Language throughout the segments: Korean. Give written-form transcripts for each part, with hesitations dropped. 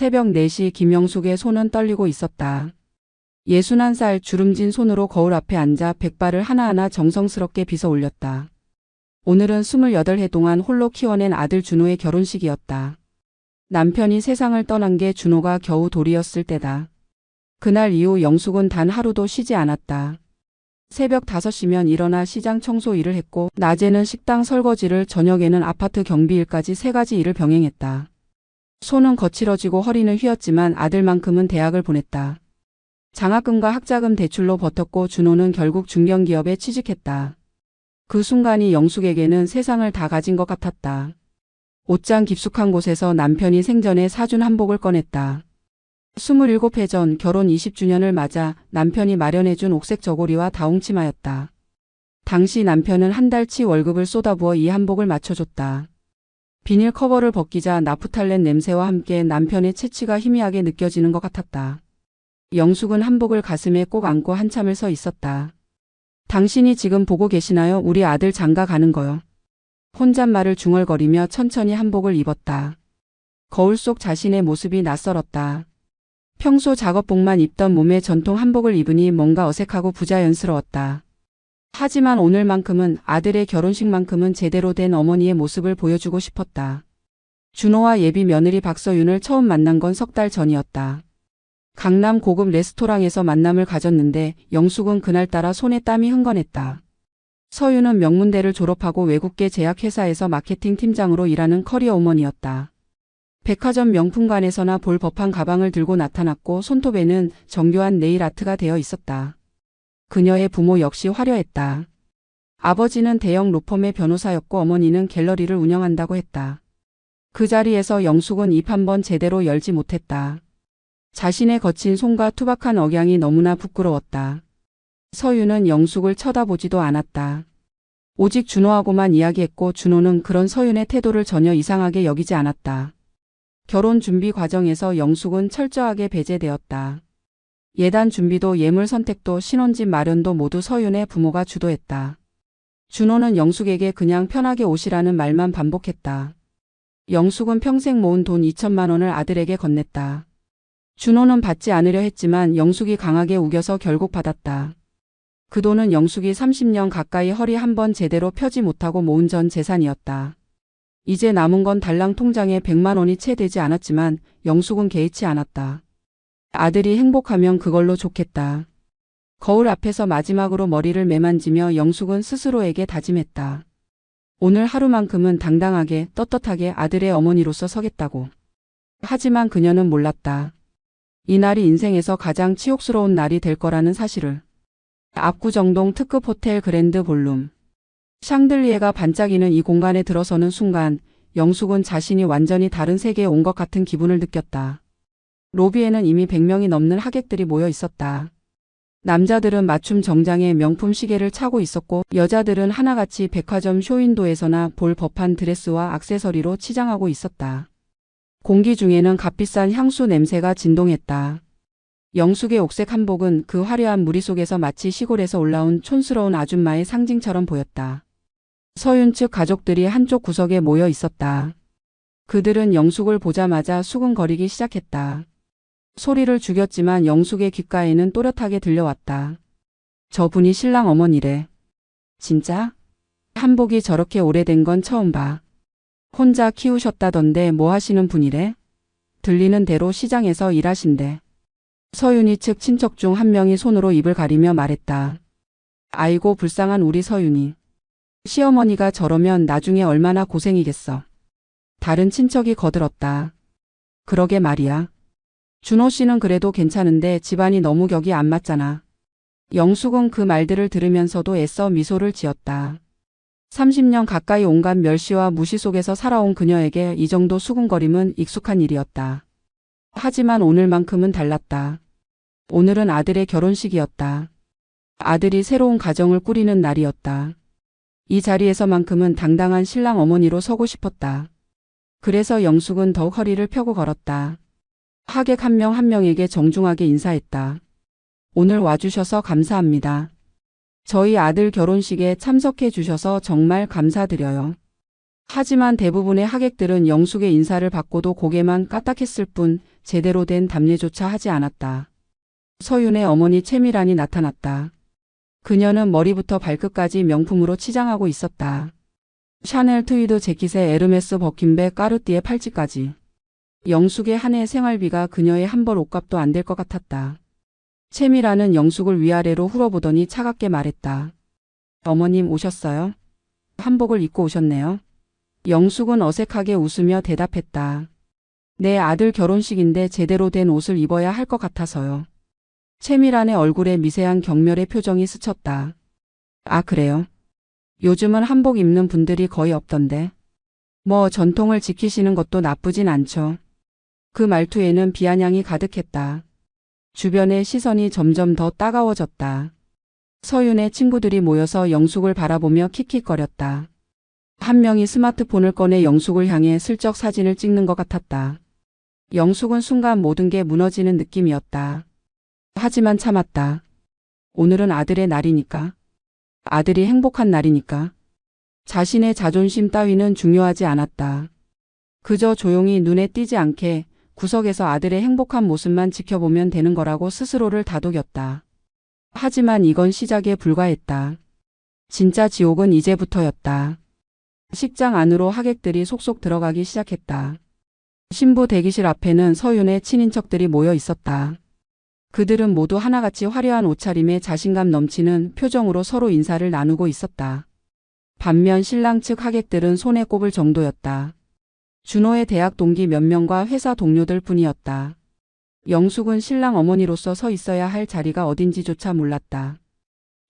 새벽 4시 김영숙의 손은 떨리고 있었다. 61살 주름진 손으로 거울 앞에 앉아 백발을 하나하나 정성스럽게 빗어 올렸다. 오늘은 28해 동안 홀로 키워낸 아들 준호의 결혼식이었다. 남편이 세상을 떠난 게 준호가 겨우 돌이었을 때다. 그날 이후 영숙은 단 하루도 쉬지 않았다. 새벽 5시면 일어나 시장 청소 일을 했고 낮에는 식당 설거지를, 저녁에는 아파트 경비일까지 3가지 일을 병행했다. 손은 거칠어지고 허리는 휘었지만 아들만큼은 대학을 보냈다. 장학금과 학자금 대출로 버텼고 준호는 결국 중견기업에 취직했다. 그 순간이 영숙에게는 세상을 다 가진 것 같았다. 옷장 깊숙한 곳에서 남편이 생전에 사준 한복을 꺼냈다. 27해 전 결혼 20주년을 맞아 남편이 마련해준 옥색 저고리와 다홍치마였다. 당시 남편은 한 달치 월급을 쏟아부어 이 한복을 맞춰줬다. 비닐 커버를 벗기자 나프탈렌 냄새와 함께 남편의 체취가 희미하게 느껴지는 것 같았다. 영숙은 한복을 가슴에 꼭 안고 한참을 서 있었다. 당신이 지금 보고 계시나요? 우리 아들 장가 가는 거요. 혼잣말을 중얼거리며 천천히 한복을 입었다. 거울 속 자신의 모습이 낯설었다. 평소 작업복만 입던 몸에 전통 한복을 입으니 뭔가 어색하고 부자연스러웠다. 하지만 오늘만큼은, 아들의 결혼식만큼은 제대로 된 어머니의 모습을 보여주고 싶었다. 준호와 예비 며느리 박서윤을 처음 만난 건 3달 전이었다. 강남 고급 레스토랑에서 만남을 가졌는데 영숙은 그날따라 손에 땀이 흥건했다. 서윤은 명문대를 졸업하고 외국계 제약회사에서 마케팅 팀장으로 일하는 커리어 우먼이었다. 백화점 명품관에서나 볼 법한 가방을 들고 나타났고 손톱에는 정교한 네일 아트가 되어 있었다. 그녀의 부모 역시 화려했다. 아버지는 대형 로펌의 변호사였고 어머니는 갤러리를 운영한다고 했다. 그 자리에서 영숙은 입 한 번 제대로 열지 못했다. 자신의 거친 손과 투박한 억양이 너무나 부끄러웠다. 서윤은 영숙을 쳐다보지도 않았다. 오직 준호하고만 이야기했고 준호는 그런 서윤의 태도를 전혀 이상하게 여기지 않았다. 결혼 준비 과정에서 영숙은 철저하게 배제되었다. 예단 준비도 예물 선택도 신혼집 마련도 모두 서윤의 부모가 주도했다. 준호는 영숙에게 그냥 편하게 오시라는 말만 반복했다. 영숙은 평생 모은 돈 2천만 원을 아들에게 건넸다. 준호는 받지 않으려 했지만 영숙이 강하게 우겨서 결국 받았다. 그 돈은 영숙이 30년 가까이 허리 한 번 제대로 펴지 못하고 모은 전 재산이었다. 이제 남은 건 달랑 통장에 100만 원이 채 되지 않았지만 영숙은 개의치 않았다. 아들이 행복하면 그걸로 좋겠다. 거울 앞에서 마지막으로 머리를 매만지며 영숙은 스스로에게 다짐했다. 오늘 하루만큼은 당당하게 떳떳하게 아들의 어머니로서 서겠다고. 하지만 그녀는 몰랐다. 이날이 인생에서 가장 치욕스러운 날이 될 거라는 사실을. 압구정동 특급 호텔 그랜드 볼룸. 샹들리에가 반짝이는 이 공간에 들어서는 순간 영숙은 자신이 완전히 다른 세계에 온 것 같은 기분을 느꼈다. 로비에는 이미 100명이 넘는 하객들이 모여 있었다. 남자들은 맞춤 정장에 명품 시계를 차고 있었고 여자들은 하나같이 백화점 쇼윈도에서나 볼 법한 드레스와 액세서리로 치장하고 있었다. 공기 중에는 값비싼 향수 냄새가 진동했다. 영숙의 옥색 한복은 그 화려한 무리 속에서 마치 시골에서 올라온 촌스러운 아줌마의 상징처럼 보였다. 서윤 측 가족들이 한쪽 구석에 모여 있었다. 그들은 영숙을 보자마자 수근거리기 시작했다. 소리를 죽였지만 영숙의 귓가에는 또렷하게 들려왔다. 저분이 신랑 어머니래. 진짜? 한복이 저렇게 오래된 건 처음 봐. 혼자 키우셨다던데 뭐 하시는 분이래? 들리는 대로 시장에서 일하신대. 서윤이 측 친척 중 한 명이 손으로 입을 가리며 말했다. 아이고 불쌍한 우리 서윤이. 시어머니가 저러면 나중에 얼마나 고생이겠어. 다른 친척이 거들었다. 그러게 말이야. 준호 씨는 그래도 괜찮은데 집안이 너무 격이 안 맞잖아. 영숙은 그 말들을 들으면서도 애써 미소를 지었다. 30년 가까이 온갖 멸시와 무시 속에서 살아온 그녀에게 이 정도 수군거림은 익숙한 일이었다. 하지만 오늘만큼은 달랐다. 오늘은 아들의 결혼식이었다. 아들이 새로운 가정을 꾸리는 날이었다. 이 자리에서만큼은 당당한 신랑 어머니로 서고 싶었다. 그래서 영숙은 더욱 허리를 펴고 걸었다. 하객 한 명 한 명에게 정중하게 인사했다. 오늘 와주셔서 감사합니다. 저희 아들 결혼식에 참석해 주셔서 정말 감사드려요. 하지만 대부분의 하객들은 영숙의 인사를 받고도 고개만 까딱했을 뿐 제대로 된 답례조차 하지 않았다. 서윤의 어머니 채미란이 나타났다. 그녀는 머리부터 발끝까지 명품으로 치장하고 있었다. 샤넬 트위드 재킷에 에르메스 버킨백 까르띠에 팔찌까지. 영숙의 한 해 생활비가 그녀의 한 벌 옷값도 안 될 것 같았다. 채미란은 영숙을 위아래로 훑어보더니 차갑게 말했다. 어머님 오셨어요? 한복을 입고 오셨네요. 영숙은 어색하게 웃으며 대답했다. 내 아들 결혼식인데 제대로 된 옷을 입어야 할 것 같아서요. 채미란의 얼굴에 미세한 경멸의 표정이 스쳤다. 아 그래요? 요즘은 한복 입는 분들이 거의 없던데. 뭐 전통을 지키시는 것도 나쁘진 않죠. 그 말투에는 비아냥이 가득했다. 주변의 시선이 점점 더 따가워졌다. 서윤의 친구들이 모여서 영숙을 바라보며 킥킥거렸다. 한 명이 스마트폰을 꺼내 영숙을 향해 슬쩍 사진을 찍는 것 같았다. 영숙은 순간 모든 게 무너지는 느낌이었다. 하지만 참았다. 오늘은 아들의 날이니까. 아들이 행복한 날이니까. 자신의 자존심 따위는 중요하지 않았다. 그저 조용히 눈에 띄지 않게 구석에서 아들의 행복한 모습만 지켜보면 되는 거라고 스스로를 다독였다. 하지만 이건 시작에 불과했다. 진짜 지옥은 이제부터였다. 식장 안으로 하객들이 속속 들어가기 시작했다. 신부 대기실 앞에는 서윤의 친인척들이 모여 있었다. 그들은 모두 하나같이 화려한 옷차림에 자신감 넘치는 표정으로 서로 인사를 나누고 있었다. 반면 신랑 측 하객들은 손에 꼽을 정도였다. 준호의 대학 동기 몇 명과 회사 동료들 뿐이었다. 영숙은 신랑 어머니로서 서 있어야 할 자리가 어딘지조차 몰랐다.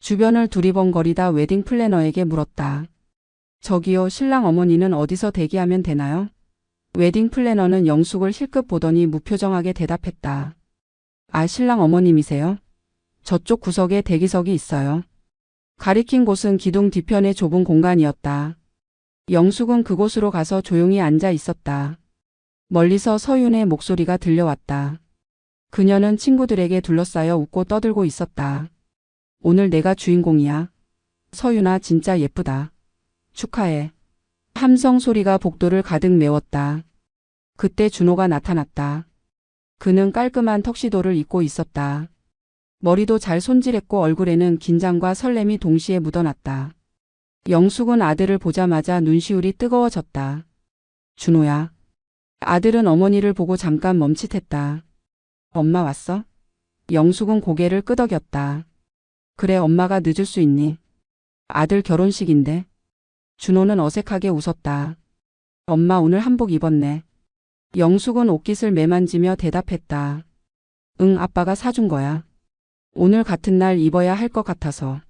주변을 두리번거리다 웨딩 플래너에게 물었다. 저기요, 신랑 어머니는 어디서 대기하면 되나요? 웨딩 플래너는 영숙을 힐끗 보더니 무표정하게 대답했다. 아, 신랑 어머님이세요? 저쪽 구석에 대기석이 있어요. 가리킨 곳은 기둥 뒤편의 좁은 공간이었다. 영숙은 그곳으로 가서 조용히 앉아 있었다. 멀리서 서윤의 목소리가 들려왔다. 그녀는 친구들에게 둘러싸여 웃고 떠들고 있었다. 오늘 내가 주인공이야. 서윤아 진짜 예쁘다. 축하해. 함성 소리가 복도를 가득 메웠다. 그때 준호가 나타났다. 그는 깔끔한 턱시도를 입고 있었다. 머리도 잘 손질했고 얼굴에는 긴장과 설렘이 동시에 묻어났다. 영숙은 아들을 보자마자 눈시울이 뜨거워졌다. 준호야. 아들은 어머니를 보고 잠깐 멈칫했다. 엄마 왔어? 영숙은 고개를 끄덕였다. 그래, 엄마가 늦을 수 있니? 아들 결혼식인데. 준호는 어색하게 웃었다. 엄마 오늘 한복 입었네. 영숙은 옷깃을 매만지며 대답했다. 응, 아빠가 사준 거야. 오늘 같은 날 입어야 할 것 같아서.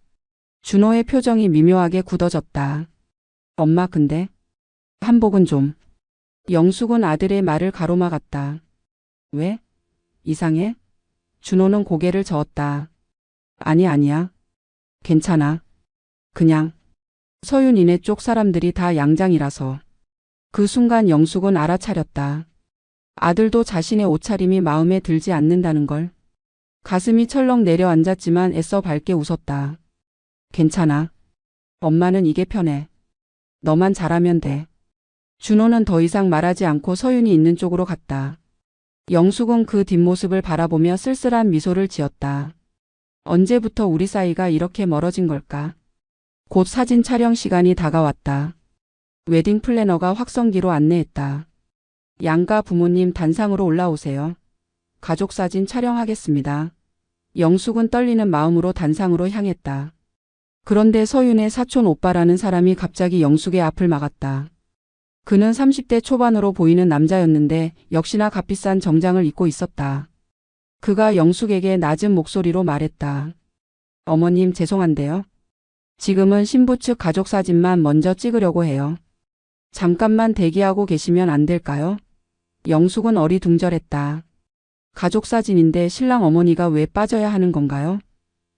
준호의 표정이 미묘하게 굳어졌다. 엄마 근데 한복은 좀. 영숙은 아들의 말을 가로막았다. 왜? 이상해? 준호는 고개를 저었다. 아니야. 괜찮아. 그냥. 서윤이네 쪽 사람들이 다 양장이라서. 그 순간 영숙은 알아차렸다. 아들도 자신의 옷차림이 마음에 들지 않는다는 걸. 가슴이 철렁 내려앉았지만 애써 밝게 웃었다. 괜찮아. 엄마는 이게 편해. 너만 잘하면 돼. 준호는 더 이상 말하지 않고 서윤이 있는 쪽으로 갔다. 영숙은 그 뒷모습을 바라보며 쓸쓸한 미소를 지었다. 언제부터 우리 사이가 이렇게 멀어진 걸까? 곧 사진 촬영 시간이 다가왔다. 웨딩 플래너가 확성기로 안내했다. 양가 부모님 단상으로 올라오세요. 가족 사진 촬영하겠습니다. 영숙은 떨리는 마음으로 단상으로 향했다. 그런데 서윤의 사촌 오빠라는 사람이 갑자기 영숙의 앞을 막았다. 그는 30대 초반으로 보이는 남자였는데 역시나 값비싼 정장을 입고 있었다. 그가 영숙에게 낮은 목소리로 말했다. 어머님 죄송한데요. 지금은 신부 측 가족 사진만 먼저 찍으려고 해요. 잠깐만 대기하고 계시면 안 될까요? 영숙은 어리둥절했다. 가족 사진인데 신랑 어머니가 왜 빠져야 하는 건가요?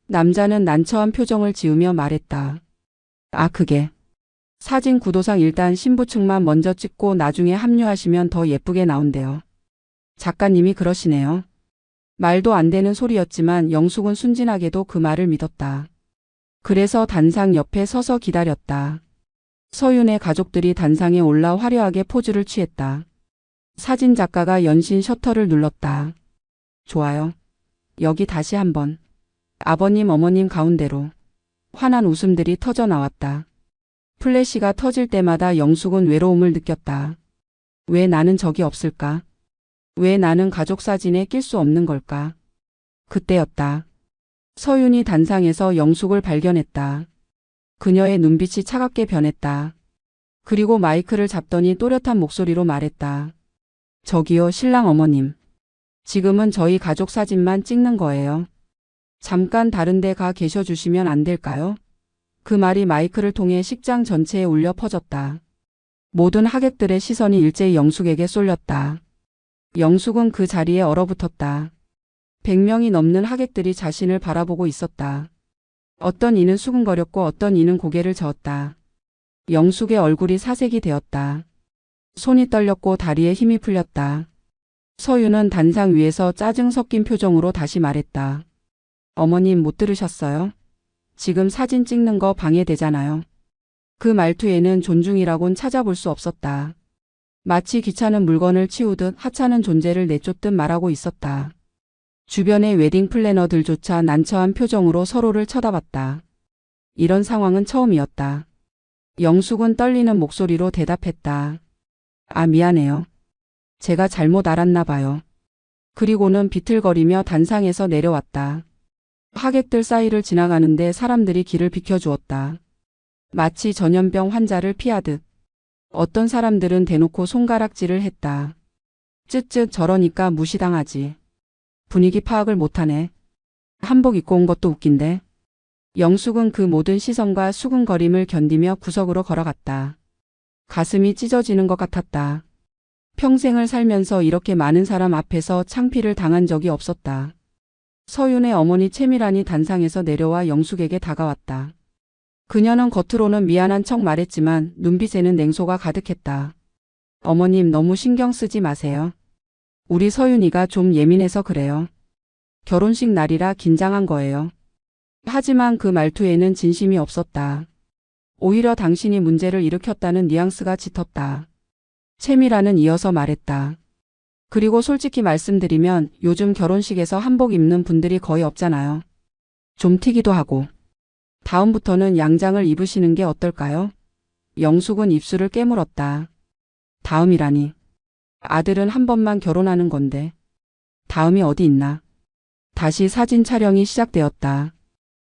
남자는 난처한 표정을 지으며 말했다. 아 그게. 사진 구도상 일단 신부 측만 먼저 찍고 나중에 합류하시면 더 예쁘게 나온대요. 작가님이 그러시네요. 말도 안 되는 소리였지만 영숙은 순진하게도 그 말을 믿었다. 그래서 단상 옆에 서서 기다렸다. 서윤의 가족들이 단상에 올라 화려하게 포즈를 취했다. 사진 작가가 연신 셔터를 눌렀다. 좋아요. 여기 다시 한번. 아버님 어머님 가운데로. 환한 웃음들이 터져 나왔다. 플래시가 터질 때마다 영숙은 외로움을 느꼈다. 왜 나는 적이 없을까? 왜 나는 가족 사진에 낄 수 없는 걸까? 그때였다. 서윤이 단상에서 영숙을 발견했다. 그녀의 눈빛이 차갑게 변했다. 그리고 마이크를 잡더니 또렷한 목소리로 말했다. 저기요 신랑 어머님. 지금은 저희 가족 사진만 찍는 거예요. 잠깐 다른 데 가 계셔 주시면 안 될까요? 그 말이 마이크를 통해 식장 전체에 울려 퍼졌다. 모든 하객들의 시선이 일제히 영숙에게 쏠렸다. 영숙은 그 자리에 얼어붙었다. 100명이 넘는 하객들이 자신을 바라보고 있었다. 어떤 이는 수근거렸고 어떤 이는 고개를 저었다. 영숙의 얼굴이 사색이 되었다. 손이 떨렸고 다리에 힘이 풀렸다. 서윤은 단상 위에서 짜증 섞인 표정으로 다시 말했다. 어머님 못 들으셨어요? 지금 사진 찍는 거 방해되잖아요. 그 말투에는 존중이라곤 찾아볼 수 없었다. 마치 귀찮은 물건을 치우듯 하찮은 존재를 내쫓듯 말하고 있었다. 주변의 웨딩 플래너들조차 난처한 표정으로 서로를 쳐다봤다. 이런 상황은 처음이었다. 영숙은 떨리는 목소리로 대답했다. 아, 미안해요. 제가 잘못 알았나 봐요. 그리고는 비틀거리며 단상에서 내려왔다. 하객들 사이를 지나가는데 사람들이 길을 비켜주었다. 마치 전염병 환자를 피하듯. 어떤 사람들은 대놓고 손가락질을 했다. 쯧쯧 저러니까 무시당하지. 분위기 파악을 못하네. 한복 입고 온 것도 웃긴데. 영숙은 그 모든 시선과 수근거림을 견디며 구석으로 걸어갔다. 가슴이 찢어지는 것 같았다. 평생을 살면서 이렇게 많은 사람 앞에서 창피를 당한 적이 없었다. 서윤의 어머니 채미란이 단상에서 내려와 영숙에게 다가왔다. 그녀는 겉으로는 미안한 척 말했지만 눈빛에는 냉소가 가득했다. 어머님 너무 신경 쓰지 마세요. 우리 서윤이가 좀 예민해서 그래요. 결혼식 날이라 긴장한 거예요. 하지만 그 말투에는 진심이 없었다. 오히려 당신이 문제를 일으켰다는 뉘앙스가 짙었다. 채미란은 이어서 말했다. 그리고 솔직히 말씀드리면 요즘 결혼식에서 한복 입는 분들이 거의 없잖아요. 좀 튀기도 하고. 다음부터는 양장을 입으시는 게 어떨까요? 영숙은 입술을 깨물었다. 다음이라니. 아들은 한 번만 결혼하는 건데. 다음이 어디 있나. 다시 사진 촬영이 시작되었다.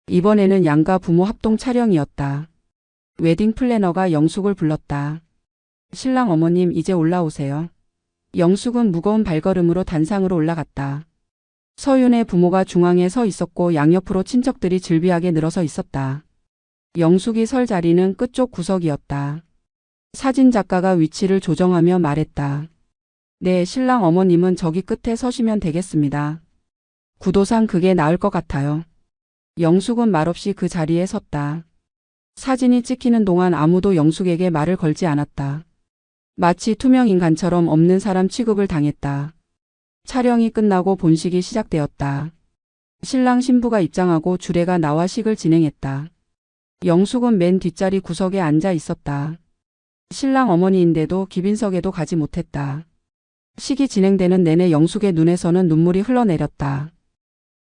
이번에는 양가 부모 합동 촬영이었다. 웨딩 플래너가 영숙을 불렀다. 신랑 어머님 이제 올라오세요. 영숙은 무거운 발걸음으로 단상으로 올라갔다. 서윤의 부모가 중앙에 서 있었고 양옆으로 친척들이 질비하게 늘어서 있었다. 영숙이 설 자리는 끝쪽 구석이었다. 사진 작가가 위치를 조정하며 말했다. 네, 신랑 어머님은 저기 끝에 서시면 되겠습니다. 구도상 그게 나을 것 같아요. 영숙은 말없이 그 자리에 섰다. 사진이 찍히는 동안 아무도 영숙에게 말을 걸지 않았다. 마치 투명 인간처럼 없는 사람 취급을 당했다. 촬영이 끝나고 본식이 시작되었다. 신랑 신부가 입장하고 주례가 나와 식을 진행했다. 영숙은 맨 뒷자리 구석에 앉아 있었다. 신랑 어머니인데도 기빈석에도 가지 못했다. 식이 진행되는 내내 영숙의 눈에서는 눈물이 흘러내렸다.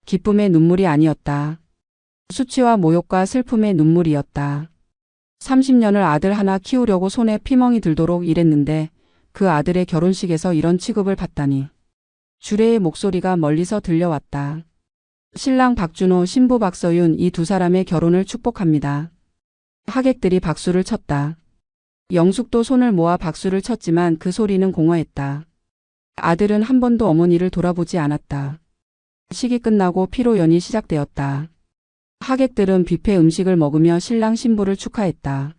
기쁨의 눈물이 아니었다. 수치와 모욕과 슬픔의 눈물이었다. 30년을 아들 하나 키우려고 손에 피멍이 들도록 일했는데 그 아들의 결혼식에서 이런 취급을 받다니. 주례의 목소리가 멀리서 들려왔다. 신랑 박준호, 신부 박서윤 이 두 사람의 결혼을 축복합니다. 하객들이 박수를 쳤다. 영숙도 손을 모아 박수를 쳤지만 그 소리는 공허했다. 아들은 한 번도 어머니를 돌아보지 않았다. 식이 끝나고 피로연이 시작되었다. 하객들은 뷔페 음식을 먹으며 신랑 신부를 축하했다.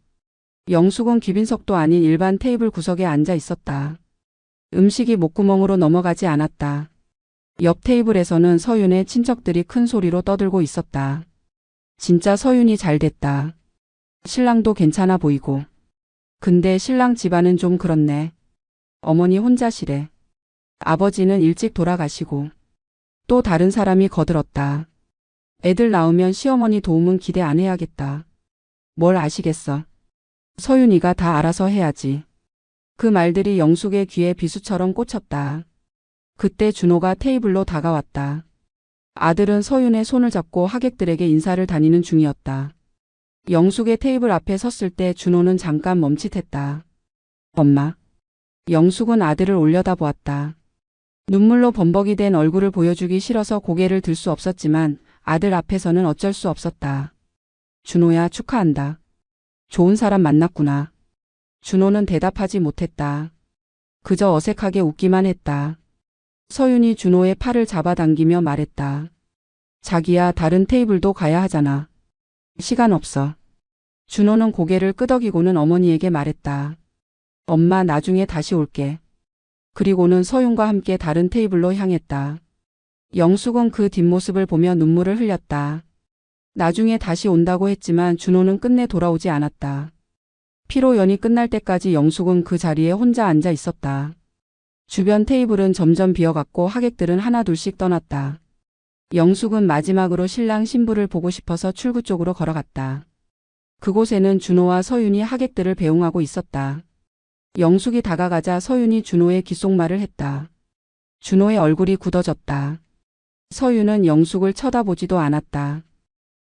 영숙은 귀빈석도 아닌 일반 테이블 구석에 앉아 있었다. 음식이 목구멍으로 넘어가지 않았다. 옆 테이블에서는 서윤의 친척들이 큰 소리로 떠들고 있었다. 진짜 서윤이 잘 됐다. 신랑도 괜찮아 보이고. 근데 신랑 집안은 좀 그렇네. 어머니 혼자시래. 아버지는 일찍 돌아가시고. 또 다른 사람이 거들었다. 애들 낳으면 시어머니 도움은 기대 안 해야겠다. 뭘 아시겠어. 서윤이가 다 알아서 해야지. 그 말들이 영숙의 귀에 비수처럼 꽂혔다. 그때 준호가 테이블로 다가왔다. 아들은 서윤의 손을 잡고 하객들에게 인사를 다니는 중이었다. 영숙의 테이블 앞에 섰을 때 준호는 잠깐 멈칫했다. 엄마. 영숙은 아들을 올려다보았다. 눈물로 범벅이 된 얼굴을 보여주기 싫어서 고개를 들 수 없었지만 아들 앞에서는 어쩔 수 없었다. 준호야, 축하한다. 좋은 사람 만났구나. 준호는 대답하지 못했다. 그저 어색하게 웃기만 했다. 서윤이 준호의 팔을 잡아당기며 말했다. 자기야, 다른 테이블도 가야 하잖아. 시간 없어. 준호는 고개를 끄덕이고는 어머니에게 말했다. 엄마, 나중에 다시 올게. 그리고는 서윤과 함께 다른 테이블로 향했다. 영숙은 그 뒷모습을 보며 눈물을 흘렸다. 나중에 다시 온다고 했지만 준호는 끝내 돌아오지 않았다. 피로연이 끝날 때까지 영숙은 그 자리에 혼자 앉아 있었다. 주변 테이블은 점점 비어갔고 하객들은 하나둘씩 떠났다. 영숙은 마지막으로 신랑 신부를 보고 싶어서 출구 쪽으로 걸어갔다. 그곳에는 준호와 서윤이 하객들을 배웅하고 있었다. 영숙이 다가가자 서윤이 준호의 귓속말을 했다. 준호의 얼굴이 굳어졌다. 서윤은 영숙을 쳐다보지도 않았다.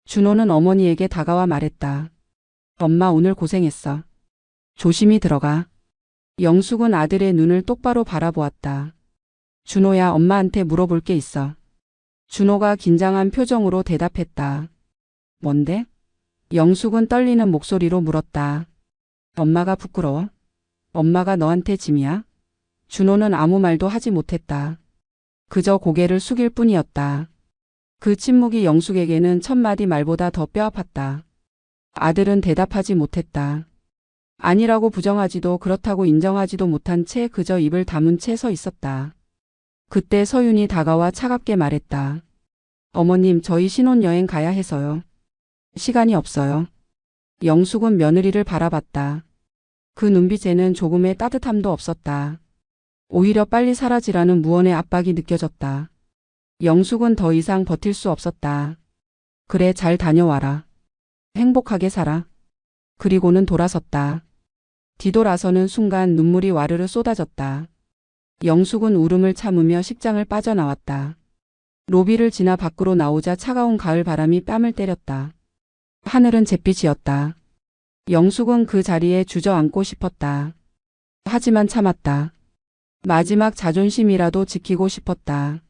준호는 어머니에게 다가와 말했다. 엄마, 오늘 고생했어. 조심히 들어가. 영숙은 아들의 눈을 똑바로 바라보았다. 준호야, 엄마한테 물어볼 게 있어. 준호가 긴장한 표정으로 대답했다. 뭔데? 영숙은 떨리는 목소리로 물었다. 엄마가 부끄러워? 엄마가 너한테 짐이야? 준호는 아무 말도 하지 못했다. 그저 고개를 숙일 뿐이었다. 그 침묵이 영숙에게는 천마디 말보다 더 뼈아팠다. 아들은 대답하지 못했다. 아니라고 부정하지도 그렇다고 인정하지도 못한 채 그저 입을 다문 채 서 있었다. 그때 서윤이 다가와 차갑게 말했다. 어머님, 저희 신혼여행 가야 해서요. 시간이 없어요. 영숙은 며느리를 바라봤다. 그 눈빛에는 조금의 따뜻함도 없었다. 오히려 빨리 사라지라는 무언의 압박이 느껴졌다. 영숙은 더 이상 버틸 수 없었다. 그래, 잘 다녀와라. 행복하게 살아. 그리고는 돌아섰다. 뒤돌아서는 순간 눈물이 와르르 쏟아졌다. 영숙은 울음을 참으며 식장을 빠져나왔다. 로비를 지나 밖으로 나오자 차가운 가을 바람이 뺨을 때렸다. 하늘은 잿빛이었다. 영숙은 그 자리에 주저앉고 싶었다. 하지만 참았다. 마지막 자존심이라도 지키고 싶었다.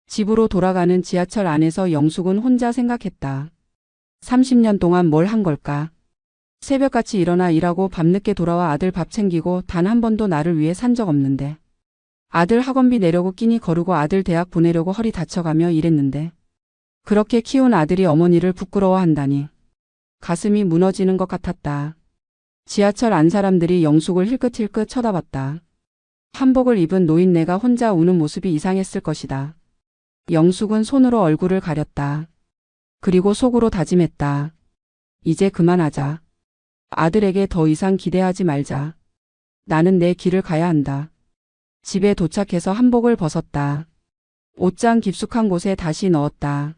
집으로 돌아가는 지하철 안에서 영숙은 혼자 생각했다. 30년 동안 뭘 한 걸까? 새벽같이 일어나 일하고 밤늦게 돌아와 아들 밥 챙기고 단 한 번도 나를 위해 산 적 없는데. 아들 학원비 내려고 끼니 거르고 아들 대학 보내려고 허리 다쳐가며 일했는데. 그렇게 키운 아들이 어머니를 부끄러워한다니. 가슴이 무너지는 것 같았다. 지하철 안 사람들이 영숙을 힐끗힐끗 쳐다봤다. 한복을 입은 노인네가 혼자 우는 모습이 이상했을 것이다. 영숙은 손으로 얼굴을 가렸다. 그리고 속으로 다짐했다. 이제 그만하자. 아들에게 더 이상 기대하지 말자. 나는 내 길을 가야 한다. 집에 도착해서 한복을 벗었다. 옷장 깊숙한 곳에 다시 넣었다.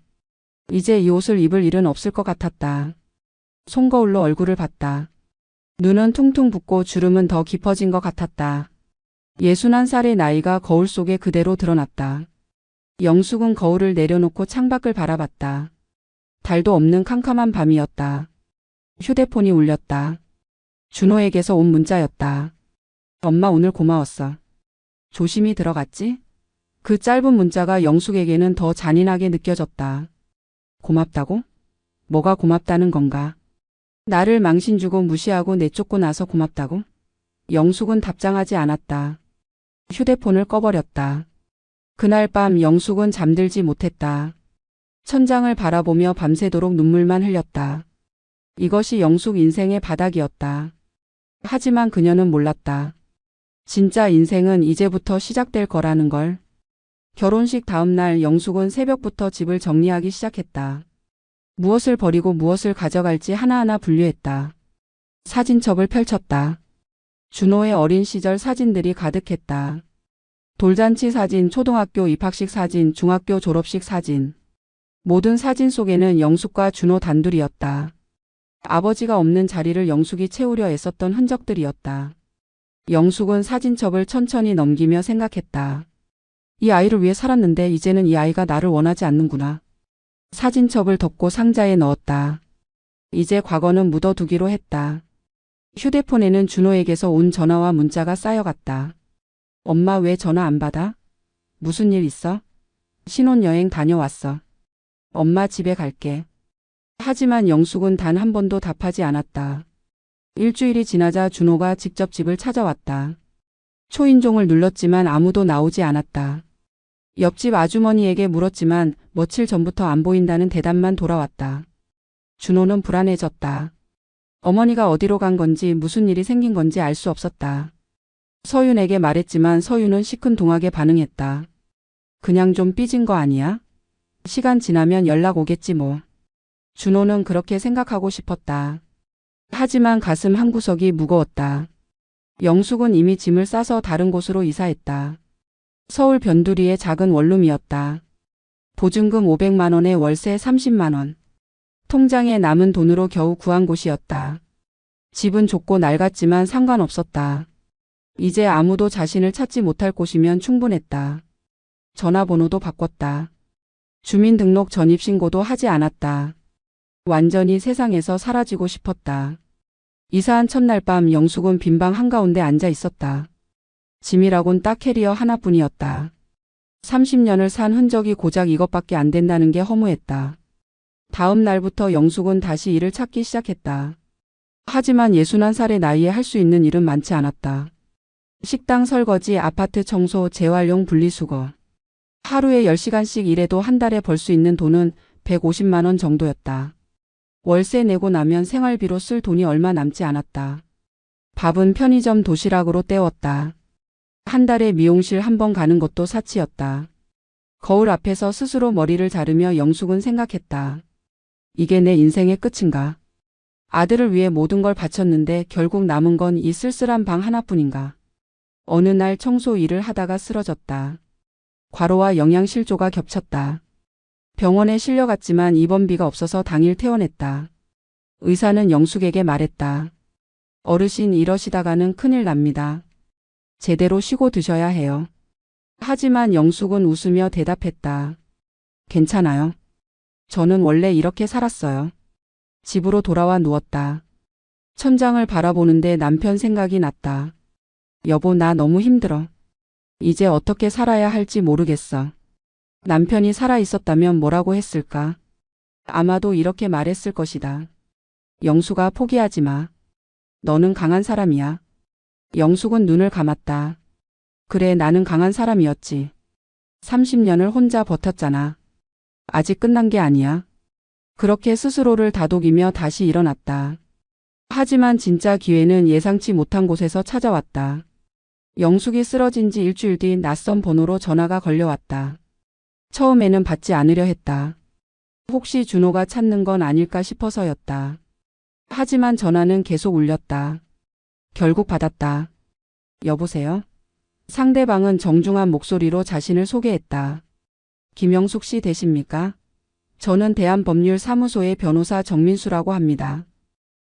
이제 이 옷을 입을 일은 없을 것 같았다. 손거울로 얼굴을 봤다. 눈은 퉁퉁 붓고 주름은 더 깊어진 것 같았다. 61살의 나이가 거울 속에 그대로 드러났다. 영숙은 거울을 내려놓고 창밖을 바라봤다. 달도 없는 캄캄한 밤이었다. 휴대폰이 울렸다. 준호에게서 온 문자였다. 엄마, 오늘 고마웠어. 조심히 들어갔지? 그 짧은 문자가 영숙에게는 더 잔인하게 느껴졌다. 고맙다고? 뭐가 고맙다는 건가? 나를 망신주고 무시하고 내쫓고 나서 고맙다고? 영숙은 답장하지 않았다. 휴대폰을 꺼버렸다. 그날 밤 영숙은 잠들지 못했다. 천장을 바라보며 밤새도록 눈물만 흘렸다. 이것이 영숙 인생의 바닥이었다. 하지만 그녀는 몰랐다. 진짜 인생은 이제부터 시작될 거라는 걸. 결혼식 다음 날 영숙은 새벽부터 집을 정리하기 시작했다. 무엇을 버리고 무엇을 가져갈지 하나하나 분류했다. 사진첩을 펼쳤다. 준호의 어린 시절 사진들이 가득했다. 돌잔치 사진, 초등학교 입학식 사진, 중학교 졸업식 사진. 모든 사진 속에는 영숙과 준호 단둘이었다. 아버지가 없는 자리를 영숙이 채우려 애썼던 흔적들이었다. 영숙은 사진첩을 천천히 넘기며 생각했다. 이 아이를 위해 살았는데 이제는 이 아이가 나를 원하지 않는구나. 사진첩을 덮고 상자에 넣었다. 이제 과거는 묻어두기로 했다. 휴대폰에는 준호에게서 온 전화와 문자가 쌓여갔다. 엄마 왜 전화 안 받아? 무슨 일 있어? 신혼여행 다녀왔어. 엄마 집에 갈게. 하지만 영숙은 단 한 번도 답하지 않았다. 일주일이 지나자 준호가 직접 집을 찾아왔다. 초인종을 눌렀지만 아무도 나오지 않았다. 옆집 아주머니에게 물었지만 며칠 전부터 안 보인다는 대답만 돌아왔다. 준호는 불안해졌다. 어머니가 어디로 간 건지 무슨 일이 생긴 건지 알 수 없었다. 서윤에게 말했지만 서윤은 시큰둥하게 반응했다. 그냥 좀 삐진 거 아니야? 시간 지나면 연락 오겠지 뭐. 준호는 그렇게 생각하고 싶었다. 하지만 가슴 한구석이 무거웠다. 영숙은 이미 짐을 싸서 다른 곳으로 이사했다. 서울 변두리의 작은 원룸이었다. 보증금 500만 원에 월세 30만 원. 통장에 남은 돈으로 겨우 구한 곳이었다. 집은 좁고 낡았지만 상관없었다. 이제 아무도 자신을 찾지 못할 곳이면 충분했다. 전화번호도 바꿨다. 주민등록 전입신고도 하지 않았다. 완전히 세상에서 사라지고 싶었다. 이사한 첫날 밤 영숙은 빈방 한가운데 앉아 있었다. 짐이라곤 딱 캐리어 하나뿐이었다. 30년을 산 흔적이 고작 이것밖에 안 된다는 게 허무했다. 다음 날부터 영숙은 다시 일을 찾기 시작했다. 하지만 61살의 나이에 할 수 있는 일은 많지 않았다. 식당 설거지, 아파트 청소, 재활용 분리수거. 하루에 10시간씩 일해도 한 달에 벌 수 있는 돈은 150만 원 정도였다. 월세 내고 나면 생활비로 쓸 돈이 얼마 남지 않았다. 밥은 편의점 도시락으로 때웠다. 한 달에 미용실 한 번 가는 것도 사치였다. 거울 앞에서 스스로 머리를 자르며 영숙은 생각했다. 이게 내 인생의 끝인가? 아들을 위해 모든 걸 바쳤는데 결국 남은 건 이 쓸쓸한 방 하나뿐인가? 어느 날 청소 일을 하다가 쓰러졌다. 과로와 영양실조가 겹쳤다. 병원에 실려갔지만 입원비가 없어서 당일 퇴원했다. 의사는 영숙에게 말했다. 어르신 이러시다가는 큰일 납니다. 제대로 쉬고 드셔야 해요. 하지만 영숙은 웃으며 대답했다. 괜찮아요. 저는 원래 이렇게 살았어요. 집으로 돌아와 누웠다. 천장을 바라보는데 남편 생각이 났다. 여보, 나 너무 힘들어. 이제 어떻게 살아야 할지 모르겠어. 남편이 살아 있었다면 뭐라고 했을까? 아마도 이렇게 말했을 것이다. 영숙아, 포기하지 마. 너는 강한 사람이야. 영숙은 눈을 감았다. 그래, 나는 강한 사람이었지. 30년을 혼자 버텼잖아. 아직 끝난 게 아니야. 그렇게 스스로를 다독이며 다시 일어났다. 하지만 진짜 기회는 예상치 못한 곳에서 찾아왔다. 영숙이 쓰러진 지 일주일 뒤 낯선 번호로 전화가 걸려왔다. 처음에는 받지 않으려 했다. 혹시 준호가 찾는 건 아닐까 싶어서였다. 하지만 전화는 계속 울렸다. 결국 받았다. 여보세요? 상대방은 정중한 목소리로 자신을 소개했다. 김영숙 씨 되십니까? 저는 대한법률사무소의 변호사 정민수라고 합니다.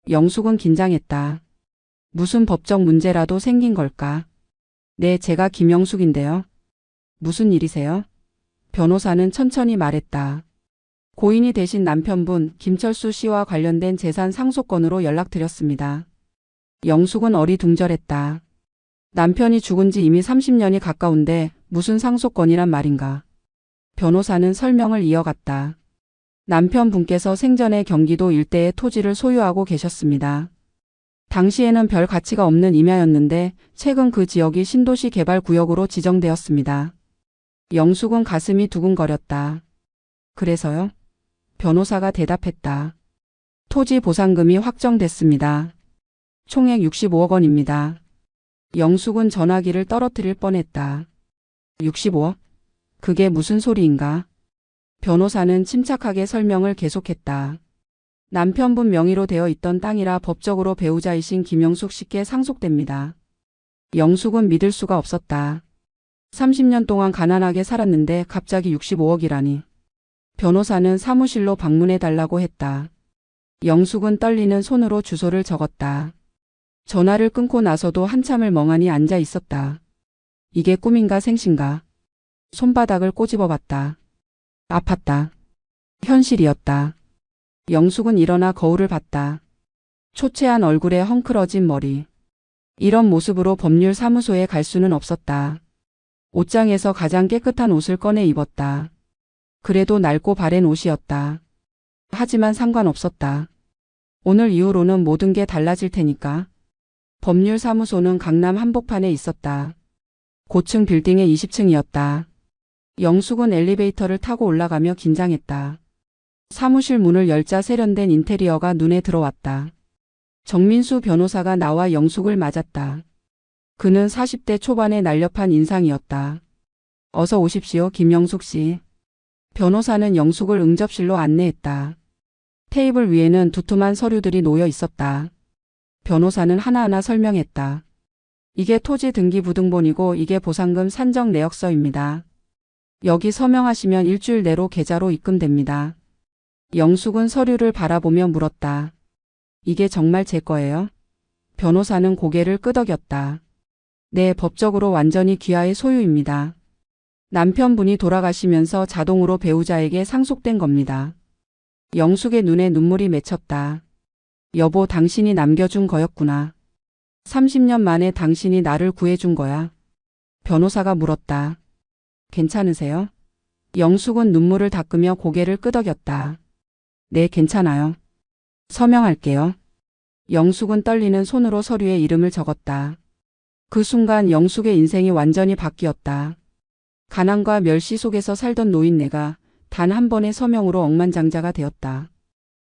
영숙은 긴장했다. 무슨 법적 문제라도 생긴 걸까? 네, 제가 김영숙인데요. 무슨 일이세요? 변호사는 천천히 말했다. 고인이 되신 남편분 김철수 씨와 관련된 재산 상속건으로 연락드렸습니다. 영숙은 어리둥절했다. 남편이 죽은 지 이미 30년이 가까운데 무슨 상속건이란 말인가? 변호사는 설명을 이어갔다. 남편분께서 생전에 경기도 일대의 토지를 소유하고 계셨습니다. 당시에는 별 가치가 없는 임야였는데 최근 그 지역이 신도시 개발구역으로 지정되었습니다. 영숙은 가슴이 두근거렸다. 그래서요? 변호사가 대답했다. 토지 보상금이 확정됐습니다. 총액 65억 원입니다. 영숙은 전화기를 떨어뜨릴 뻔했다. 65억? 그게 무슨 소리인가? 변호사는 침착하게 설명을 계속했다. 남편분 명의로 되어 있던 땅이라 법적으로 배우자이신 김영숙 씨께 상속됩니다. 영숙은 믿을 수가 없었다. 30년 동안 가난하게 살았는데 갑자기 65억이라니. 변호사는 사무실로 방문해 달라고 했다. 영숙은 떨리는 손으로 주소를 적었다. 전화를 끊고 나서도 한참을 멍하니 앉아 있었다. 이게 꿈인가 생신가? 손바닥을 꼬집어 봤다. 아팠다. 현실이었다. 영숙은 일어나 거울을 봤다. 초췌한 얼굴에 헝클어진 머리. 이런 모습으로 법률사무소에 갈 수는 없었다. 옷장에서 가장 깨끗한 옷을 꺼내 입었다. 그래도 낡고 바랜 옷이었다. 하지만 상관없었다. 오늘 이후로는 모든 게 달라질 테니까. 법률사무소는 강남 한복판에 있었다. 고층 빌딩의 20층이었다. 영숙은 엘리베이터를 타고 올라가며 긴장했다. 사무실 문을 열자 세련된 인테리어가 눈에 들어왔다. 정민수 변호사가 나와 영숙을 맞았다. 그는 40대 초반의 날렵한 인상이었다. 어서 오십시오, 김영숙 씨. 변호사는 영숙을 응접실로 안내했다. 테이블 위에는 두툼한 서류들이 놓여 있었다. 변호사는 하나하나 설명했다. 이게 토지 등기 부등본이고 이게 보상금 산정 내역서입니다. 여기 서명하시면 일주일 내로 계좌로 입금됩니다. 영숙은 서류를 바라보며 물었다. 이게 정말 제 거예요? 변호사는 고개를 끄덕였다. 네, 법적으로 완전히 귀하의 소유입니다. 남편분이 돌아가시면서 자동으로 배우자에게 상속된 겁니다. 영숙의 눈에 눈물이 맺혔다. 여보, 당신이 남겨준 거였구나. 30년 만에 당신이 나를 구해준 거야. 변호사가 물었다. 괜찮으세요? 영숙은 눈물을 닦으며 고개를 끄덕였다. 네, 괜찮아요. 서명할게요. 영숙은 떨리는 손으로 서류에 이름을 적었다. 그 순간 영숙의 인생이 완전히 바뀌었다. 가난과 멸시 속에서 살던 노인네가 단 한 번의 서명으로 억만장자가 되었다.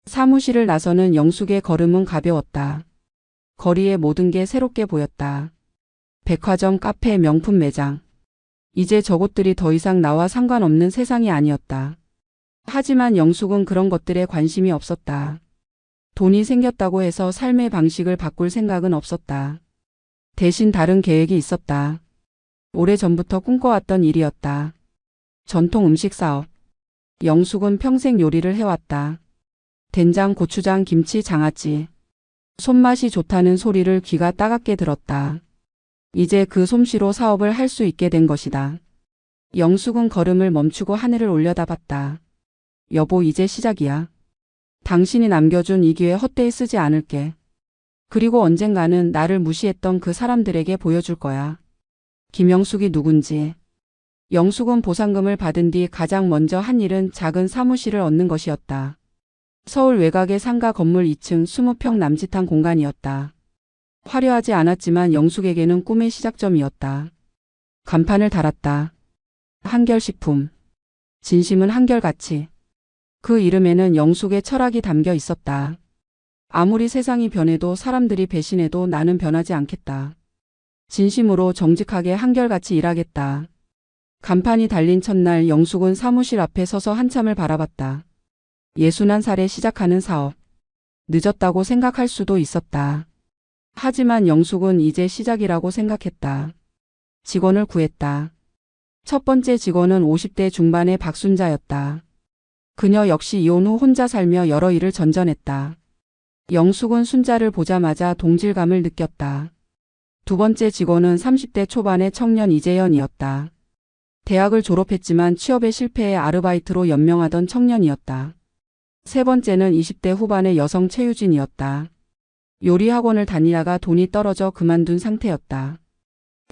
사무실을 나서는 영숙의 걸음은 가벼웠다. 거리의 모든 게 새롭게 보였다. 백화점, 카페, 명품 매장. 이제 저곳들이 더 이상 나와 상관없는 세상이 아니었다. 하지만 영숙은 그런 것들에 관심이 없었다. 돈이 생겼다고 해서 삶의 방식을 바꿀 생각은 없었다. 대신 다른 계획이 있었다. 오래전부터 꿈꿔왔던 일이었다. 전통 음식 사업. 영숙은 평생 요리를 해왔다. 된장, 고추장, 김치, 장아찌. 손맛이 좋다는 소리를 귀가 따갑게 들었다. 이제 그 솜씨로 사업을 할 수 있게 된 것이다. 영숙은 걸음을 멈추고 하늘을 올려다봤다. 여보, 이제 시작이야. 당신이 남겨준 이 기회 헛되이 쓰지 않을게. 그리고 언젠가는 나를 무시했던 그 사람들에게 보여줄 거야. 김영숙이 누군지. 영숙은 보상금을 받은 뒤 가장 먼저 한 일은 작은 사무실을 얻는 것이었다. 서울 외곽의 상가 건물 2층 20평 남짓한 공간이었다. 화려하지 않았지만 영숙에게는 꿈의 시작점이었다. 간판을 달았다. 한결식품. 진심은 한결같이. 그 이름에는 영숙의 철학이 담겨 있었다. 아무리 세상이 변해도 사람들이 배신해도 나는 변하지 않겠다. 진심으로 정직하게 한결같이 일하겠다. 간판이 달린 첫날 영숙은 사무실 앞에 서서 한참을 바라봤다. 61살에 시작하는 사업. 늦었다고 생각할 수도 있었다. 하지만 영숙은 이제 시작이라고 생각했다. 직원을 구했다. 첫 번째 직원은 50대 중반의 박순자였다. 그녀 역시 이혼 후 혼자 살며 여러 일을 전전했다. 영숙은 순자를 보자마자 동질감을 느꼈다. 두 번째 직원은 30대 초반의 청년 이재현이었다. 대학을 졸업했지만 취업에 실패해 아르바이트로 연명하던 청년이었다. 세 번째는 20대 후반의 여성 최유진이었다. 요리 학원을 다니다가 돈이 떨어져 그만둔 상태였다.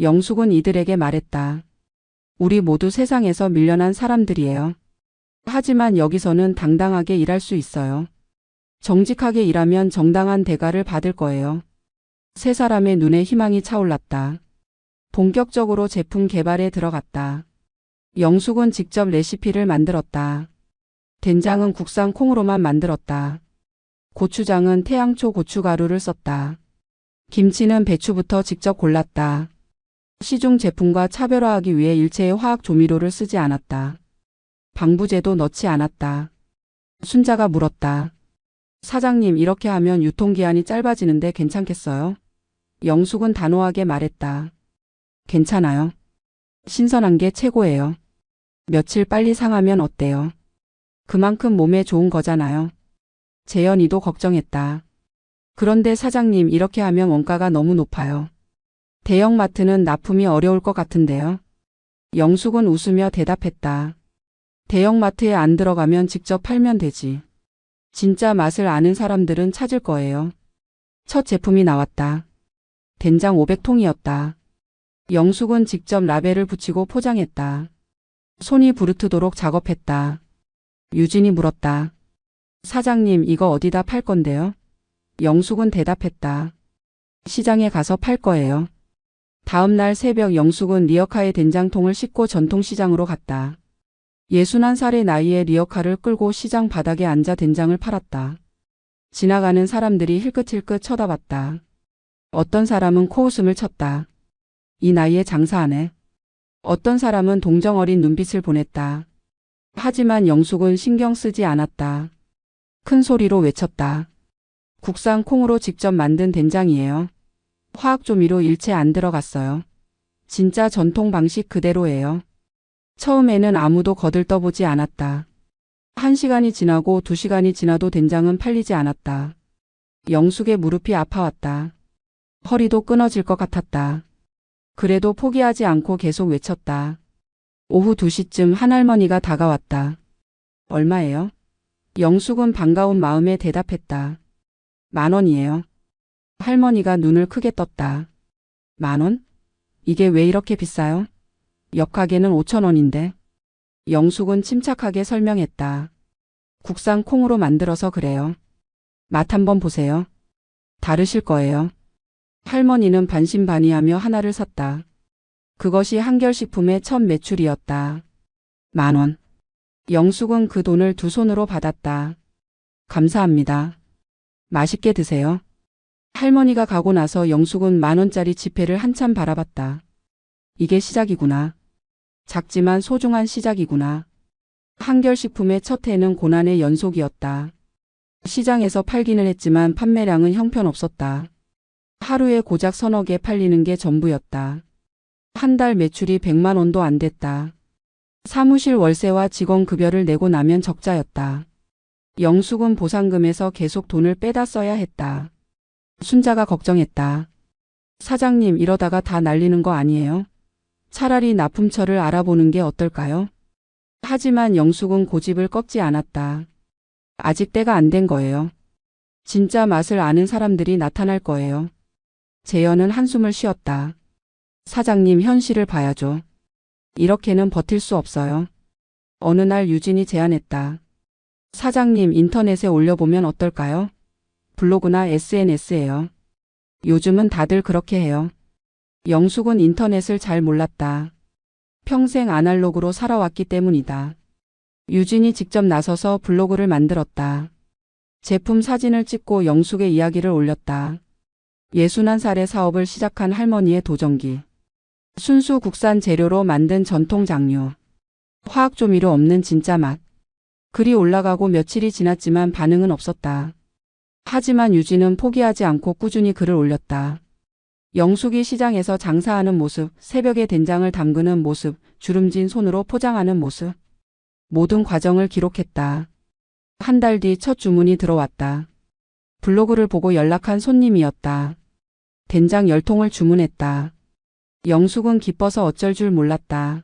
영숙은 이들에게 말했다. 우리 모두 세상에서 밀려난 사람들이에요. 하지만 여기서는 당당하게 일할 수 있어요. 정직하게 일하면 정당한 대가를 받을 거예요. 세 사람의 눈에 희망이 차올랐다. 본격적으로 제품 개발에 들어갔다. 영숙은 직접 레시피를 만들었다. 된장은 국산 콩으로만 만들었다. 고추장은 태양초 고춧가루를 썼다. 김치는 배추부터 직접 골랐다. 시중 제품과 차별화하기 위해 일체의 화학 조미료를 쓰지 않았다. 방부제도 넣지 않았다. 순자가 물었다. 사장님, 이렇게 하면 유통기한이 짧아지는데 괜찮겠어요? 영숙은 단호하게 말했다. 괜찮아요. 신선한 게 최고예요. 며칠 빨리 상하면 어때요? 그만큼 몸에 좋은 거잖아요. 재현이도 걱정했다. 그런데 사장님, 이렇게 하면 원가가 너무 높아요. 대형마트는 납품이 어려울 것 같은데요. 영숙은 웃으며 대답했다. 대형마트에 안 들어가면 직접 팔면 되지. 진짜 맛을 아는 사람들은 찾을 거예요. 첫 제품이 나왔다. 된장 500통이었다. 영숙은 직접 라벨을 붙이고 포장했다. 손이 부르트도록 작업했다. 유진이 물었다. 사장님, 이거 어디다 팔 건데요? 영숙은 대답했다. 시장에 가서 팔 거예요. 다음 날 새벽 영숙은 리어카에 된장통을 싣고 전통시장으로 갔다. 61살의 나이에 리어카를 끌고 시장 바닥에 앉아 된장을 팔았다. 지나가는 사람들이 힐끗힐끗 쳐다봤다. 어떤 사람은 코웃음을 쳤다. 이 나이에 장사하네. 어떤 사람은 동정 어린 눈빛을 보냈다. 하지만 영숙은 신경 쓰지 않았다. 큰 소리로 외쳤다. 국산 콩으로 직접 만든 된장이에요. 화학조미료 일체 안 들어갔어요. 진짜 전통 방식 그대로예요. 처음에는 아무도 거들떠보지 않았다. 1시간이 지나고 2시간이 지나도 된장은 팔리지 않았다. 영숙의 무릎이 아파왔다. 허리도 끊어질 것 같았다. 그래도 포기하지 않고 계속 외쳤다. 오후 2시쯤 한 할머니가 다가왔다. 얼마예요? 영숙은 반가운 마음에 대답했다. 10,000원이에요. 할머니가 눈을 크게 떴다. 10,000원? 이게 왜 이렇게 비싸요? 옆 가게는 5,000원인데. 영숙은 침착하게 설명했다. 국산 콩으로 만들어서 그래요. 맛 한번 보세요. 다르실 거예요. 할머니는 반신반의하며 하나를 샀다. 그것이 한결식품의 첫 매출이었다. 10,000원. 영숙은 그 돈을 두 손으로 받았다. 감사합니다. 맛있게 드세요. 할머니가 가고 나서 영숙은 10,000원짜리 지폐를 한참 바라봤다. 이게 시작이구나. 작지만 소중한 시작이구나. 한결식품의 첫 해는 고난의 연속이었다. 시장에서 팔기는 했지만 판매량은 형편없었다. 하루에 고작 서너 개 팔리는 게 전부였다. 한 달 매출이 100만 원도 안 됐다. 사무실 월세와 직원 급여를 내고 나면 적자였다. 영숙은 보상금에서 계속 돈을 빼다 써야 했다. 순자가 걱정했다. 사장님, 이러다가 다 날리는 거 아니에요? 차라리 납품처를 알아보는 게 어떨까요? 하지만 영숙은 고집을 꺾지 않았다. 아직 때가 안 된 거예요. 진짜 맛을 아는 사람들이 나타날 거예요. 재현은 한숨을 쉬었다. 사장님, 현실을 봐야죠. 이렇게는 버틸 수 없어요. 어느 날 유진이 제안했다. 사장님, 인터넷에 올려보면 어떨까요? 블로그나 SNS예요. 요즘은 다들 그렇게 해요. 영숙은 인터넷을 잘 몰랐다. 평생 아날로그로 살아왔기 때문이다. 유진이 직접 나서서 블로그를 만들었다. 제품 사진을 찍고 영숙의 이야기를 올렸다. 61살의 사업을 시작한 할머니의 도전기. 순수 국산 재료로 만든 전통 장류. 화학조미료 없는 진짜 맛. 글이 올라가고 며칠이 지났지만 반응은 없었다. 하지만 유진은 포기하지 않고 꾸준히 글을 올렸다. 영숙이 시장에서 장사하는 모습, 새벽에 된장을 담그는 모습, 주름진 손으로 포장하는 모습. 모든 과정을 기록했다. 한 달 뒤 첫 주문이 들어왔다. 블로그를 보고 연락한 손님이었다. 된장 10통을 주문했다. 영숙은 기뻐서 어쩔 줄 몰랐다.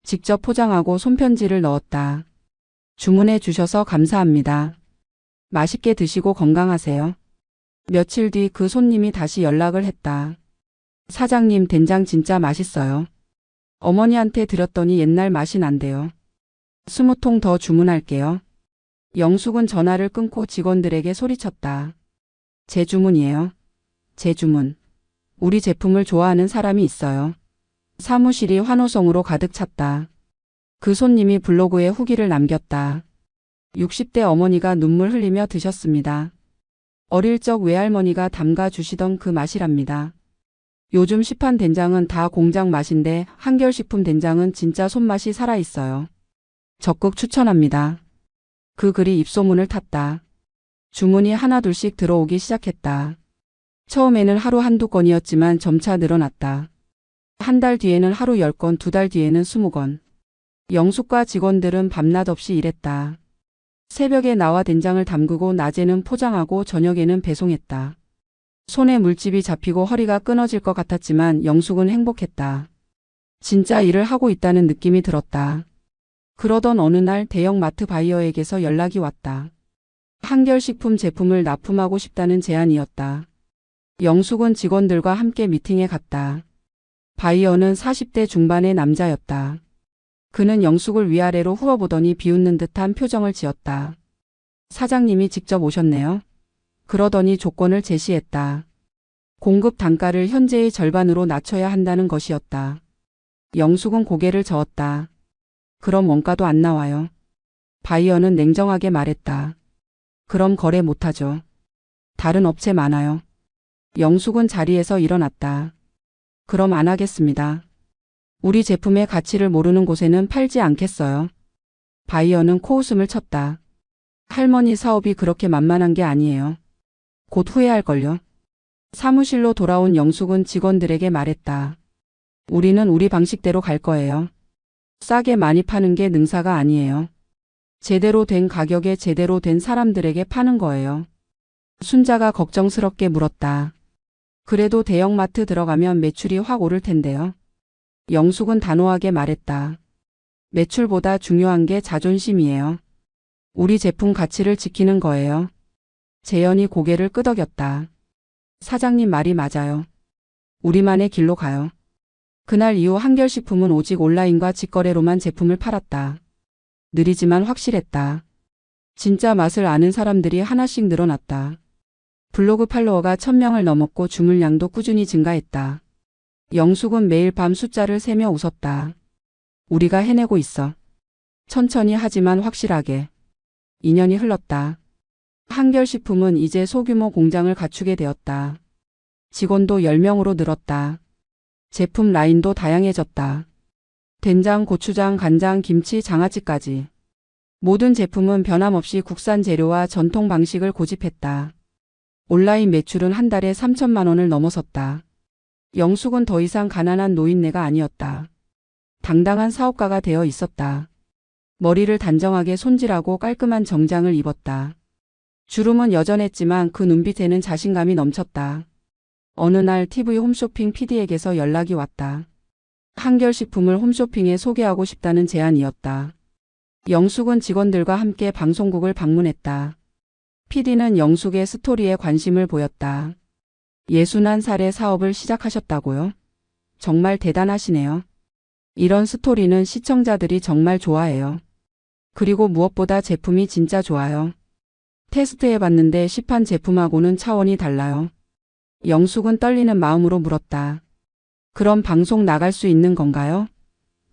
직접 포장하고 손편지를 넣었다. 주문해 주셔서 감사합니다. 맛있게 드시고 건강하세요. 며칠 뒤 그 손님이 다시 연락을 했다. 사장님, 된장 진짜 맛있어요. 어머니한테 드렸더니 옛날 맛이 난대요. 20통 더 주문할게요. 영숙은 전화를 끊고 직원들에게 소리쳤다. 제 주문이에요. 제 주문. 우리 제품을 좋아하는 사람이 있어요. 사무실이 환호성으로 가득 찼다. 그 손님이 블로그에 후기를 남겼다. 60대 어머니가 눈물 흘리며 드셨습니다. 어릴 적 외할머니가 담가 주시던 그 맛이랍니다. 요즘 시판 된장은 다 공장 맛인데 한결식품 된장은 진짜 손맛이 살아있어요. 적극 추천합니다. 그 글이 입소문을 탔다. 주문이 하나둘씩 들어오기 시작했다. 처음에는 하루 한두 건이었지만 점차 늘어났다. 한 달 뒤에는 하루 10건, 2달 뒤에는 20건. 영숙과 직원들은 밤낮 없이 일했다. 새벽에 나와 된장을 담그고 낮에는 포장하고 저녁에는 배송했다. 손에 물집이 잡히고 허리가 끊어질 것 같았지만 영숙은 행복했다. 진짜 일을 하고 있다는 느낌이 들었다. 그러던 어느 날 대형 마트 바이어에게서 연락이 왔다. 한결식품 제품을 납품하고 싶다는 제안이었다. 영숙은 직원들과 함께 미팅에 갔다. 바이어는 40대 중반의 남자였다. 그는 영숙을 위아래로 훑어보더니 비웃는 듯한 표정을 지었다. 사장님이 직접 오셨네요. 그러더니 조건을 제시했다. 공급 단가를 현재의 절반으로 낮춰야 한다는 것이었다. 영숙은 고개를 저었다. 그럼 원가도 안 나와요. 바이어는 냉정하게 말했다. 그럼 거래 못하죠. 다른 업체 많아요. 영숙은 자리에서 일어났다. 그럼 안 하겠습니다. 우리 제품의 가치를 모르는 곳에는 팔지 않겠어요. 바이어는 코웃음을 쳤다. 할머니 사업이 그렇게 만만한 게 아니에요. 곧 후회할걸요. 사무실로 돌아온 영숙은 직원들에게 말했다. 우리는 우리 방식대로 갈 거예요. 싸게 많이 파는 게 능사가 아니에요. 제대로 된 가격에 제대로 된 사람들에게 파는 거예요. 순자가 걱정스럽게 물었다. 그래도 대형마트 들어가면 매출이 확 오를 텐데요. 영숙은 단호하게 말했다. 매출보다 중요한 게 자존심이에요. 우리 제품 가치를 지키는 거예요. 재현이 고개를 끄덕였다. 사장님 말이 맞아요. 우리만의 길로 가요. 그날 이후 한결식품은 오직 온라인과 직거래로만 제품을 팔았다. 느리지만 확실했다. 진짜 맛을 아는 사람들이 하나씩 늘어났다. 블로그 팔로워가 1000명을 넘었고 주문량도 꾸준히 증가했다. 영숙은 매일 밤 숫자를 세며 웃었다. 우리가 해내고 있어. 천천히 하지만 확실하게. 2년이 흘렀다. 한결식품은 이제 소규모 공장을 갖추게 되었다. 직원도 10명으로 늘었다. 제품 라인도 다양해졌다. 된장, 고추장, 간장, 김치, 장아찌까지. 모든 제품은 변함없이 국산 재료와 전통 방식을 고집했다. 온라인 매출은 한 달에 3천만 원을 넘어섰다. 영숙은 더 이상 가난한 노인네가 아니었다. 당당한 사업가가 되어 있었다. 머리를 단정하게 손질하고 깔끔한 정장을 입었다. 주름은 여전했지만 그 눈빛에는 자신감이 넘쳤다. 어느 날 TV 홈쇼핑 PD에게서 연락이 왔다. 한결식품을 홈쇼핑에 소개하고 싶다는 제안이었다. 영숙은 직원들과 함께 방송국을 방문했다. PD는 영숙의 스토리에 관심을 보였다. 61살에 사업을 시작하셨다고요? 정말 대단하시네요. 이런 스토리는 시청자들이 정말 좋아해요. 그리고 무엇보다 제품이 진짜 좋아요. 테스트해봤는데 시판 제품하고는 차원이 달라요. 영숙은 떨리는 마음으로 물었다. 그럼 방송 나갈 수 있는 건가요?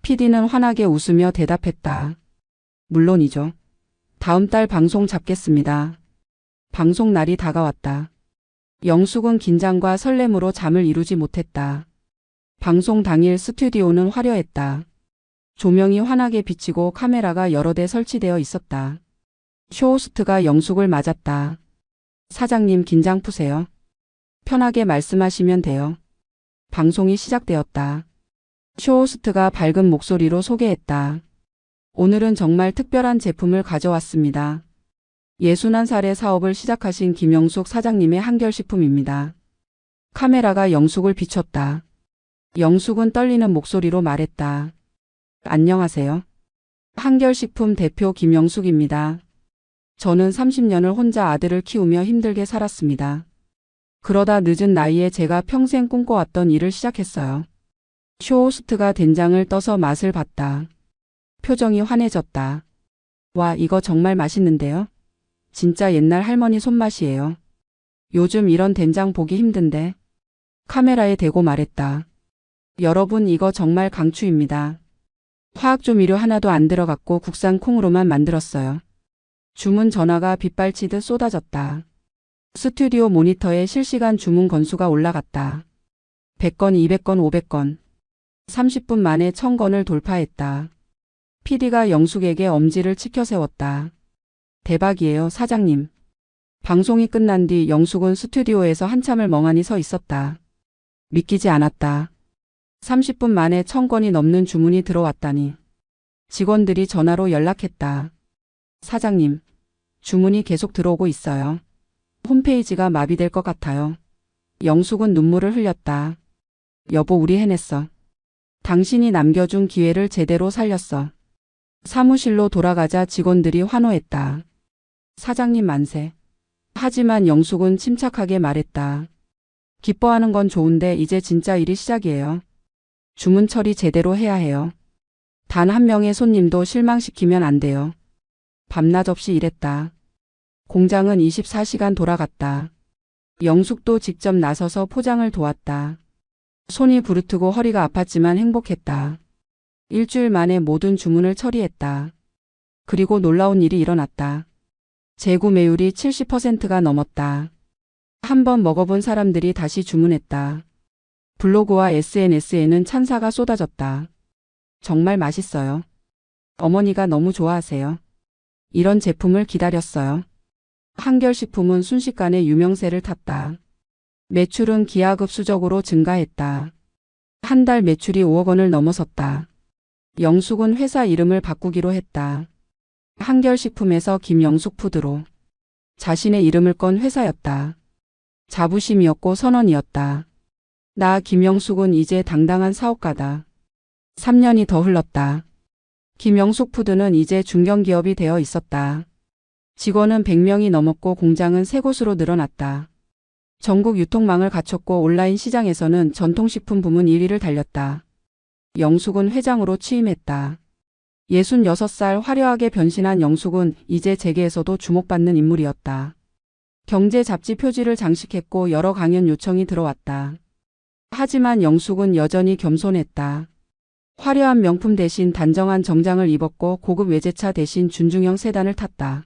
PD는 환하게 웃으며 대답했다. 물론이죠. 다음 달 방송 잡겠습니다. 방송 날이 다가왔다. 영숙은 긴장과 설렘으로 잠을 이루지 못했다. 방송 당일 스튜디오는 화려했다. 조명이 환하게 비치고 카메라가 여러 대 설치되어 있었다. 쇼호스트가 영숙을 맞았다. 사장님 긴장 푸세요. 편하게 말씀하시면 돼요. 방송이 시작되었다. 쇼호스트가 밝은 목소리로 소개했다. 오늘은 정말 특별한 제품을 가져왔습니다. 61살에 사업을 시작하신 김영숙 사장님의 한결식품입니다. 카메라가 영숙을 비췄다. 영숙은 떨리는 목소리로 말했다. 안녕하세요. 한결식품 대표 김영숙입니다. 저는 30년을 혼자 아들을 키우며 힘들게 살았습니다. 그러다 늦은 나이에 제가 평생 꿈꿔왔던 일을 시작했어요. 쇼호스트가 된장을 떠서 맛을 봤다. 표정이 환해졌다. 와, 이거 정말 맛있는데요? 진짜 옛날 할머니 손맛이에요. 요즘 이런 된장 보기 힘든데. 카메라에 대고 말했다. 여러분, 이거 정말 강추입니다. 화학조미료 하나도 안 들어갔고 국산 콩으로만 만들었어요. 주문 전화가 빗발치듯 쏟아졌다. 스튜디오 모니터에 실시간 주문 건수가 올라갔다. 100건, 200건, 500건. 30분 만에 1000건을 돌파했다. PD가 영숙에게 엄지를 치켜 세웠다. 대박이에요, 사장님. 방송이 끝난 뒤 영숙은 스튜디오에서 한참을 멍하니 서 있었다. 믿기지 않았다. 30분 만에 1000건이 넘는 주문이 들어왔다니. 직원들이 전화로 연락했다. 사장님, 주문이 계속 들어오고 있어요. 홈페이지가 마비될 것 같아요. 영숙은 눈물을 흘렸다. 여보, 우리 해냈어. 당신이 남겨준 기회를 제대로 살렸어. 사무실로 돌아가자 직원들이 환호했다. 사장님 만세. 하지만 영숙은 침착하게 말했다. 기뻐하는 건 좋은데 이제 진짜 일이 시작이에요. 주문 처리 제대로 해야 해요. 단 한 명의 손님도 실망시키면 안 돼요. 밤낮 없이 일했다. 공장은 24시간 돌아갔다. 영숙도 직접 나서서 포장을 도왔다. 손이 부르트고 허리가 아팠지만 행복했다. 일주일 만에 모든 주문을 처리했다. 그리고 놀라운 일이 일어났다. 재구매율이 70%가 넘었다. 한 번 먹어본 사람들이 다시 주문했다. 블로그와 SNS에는 찬사가 쏟아졌다. 정말 맛있어요. 어머니가 너무 좋아하세요. 이런 제품을 기다렸어요. 한결식품은 순식간에 유명세를 탔다. 매출은 기하급수적으로 증가했다. 한 달 매출이 5억 원을 넘어섰다. 영숙은 회사 이름을 바꾸기로 했다. 한결식품에서 김영숙푸드로. 자신의 이름을 건 회사였다. 자부심이었고 선언이었다. 나 김영숙은 이제 당당한 사업가다. 3년이 더 흘렀다. 김영숙푸드는 이제 중견기업이 되어 있었다. 직원은 100명이 넘었고 공장은 3곳으로 늘어났다. 전국 유통망을 갖췄고 온라인 시장에서는 전통식품 부문 1위를 달렸다. 영숙은 회장으로 취임했다. 66살 화려하게 변신한 영숙은 이제 재계에서도 주목받는 인물이었다. 경제 잡지 표지를 장식했고 여러 강연 요청이 들어왔다. 하지만 영숙은 여전히 겸손했다. 화려한 명품 대신 단정한 정장을 입었고 고급 외제차 대신 준중형 세단을 탔다.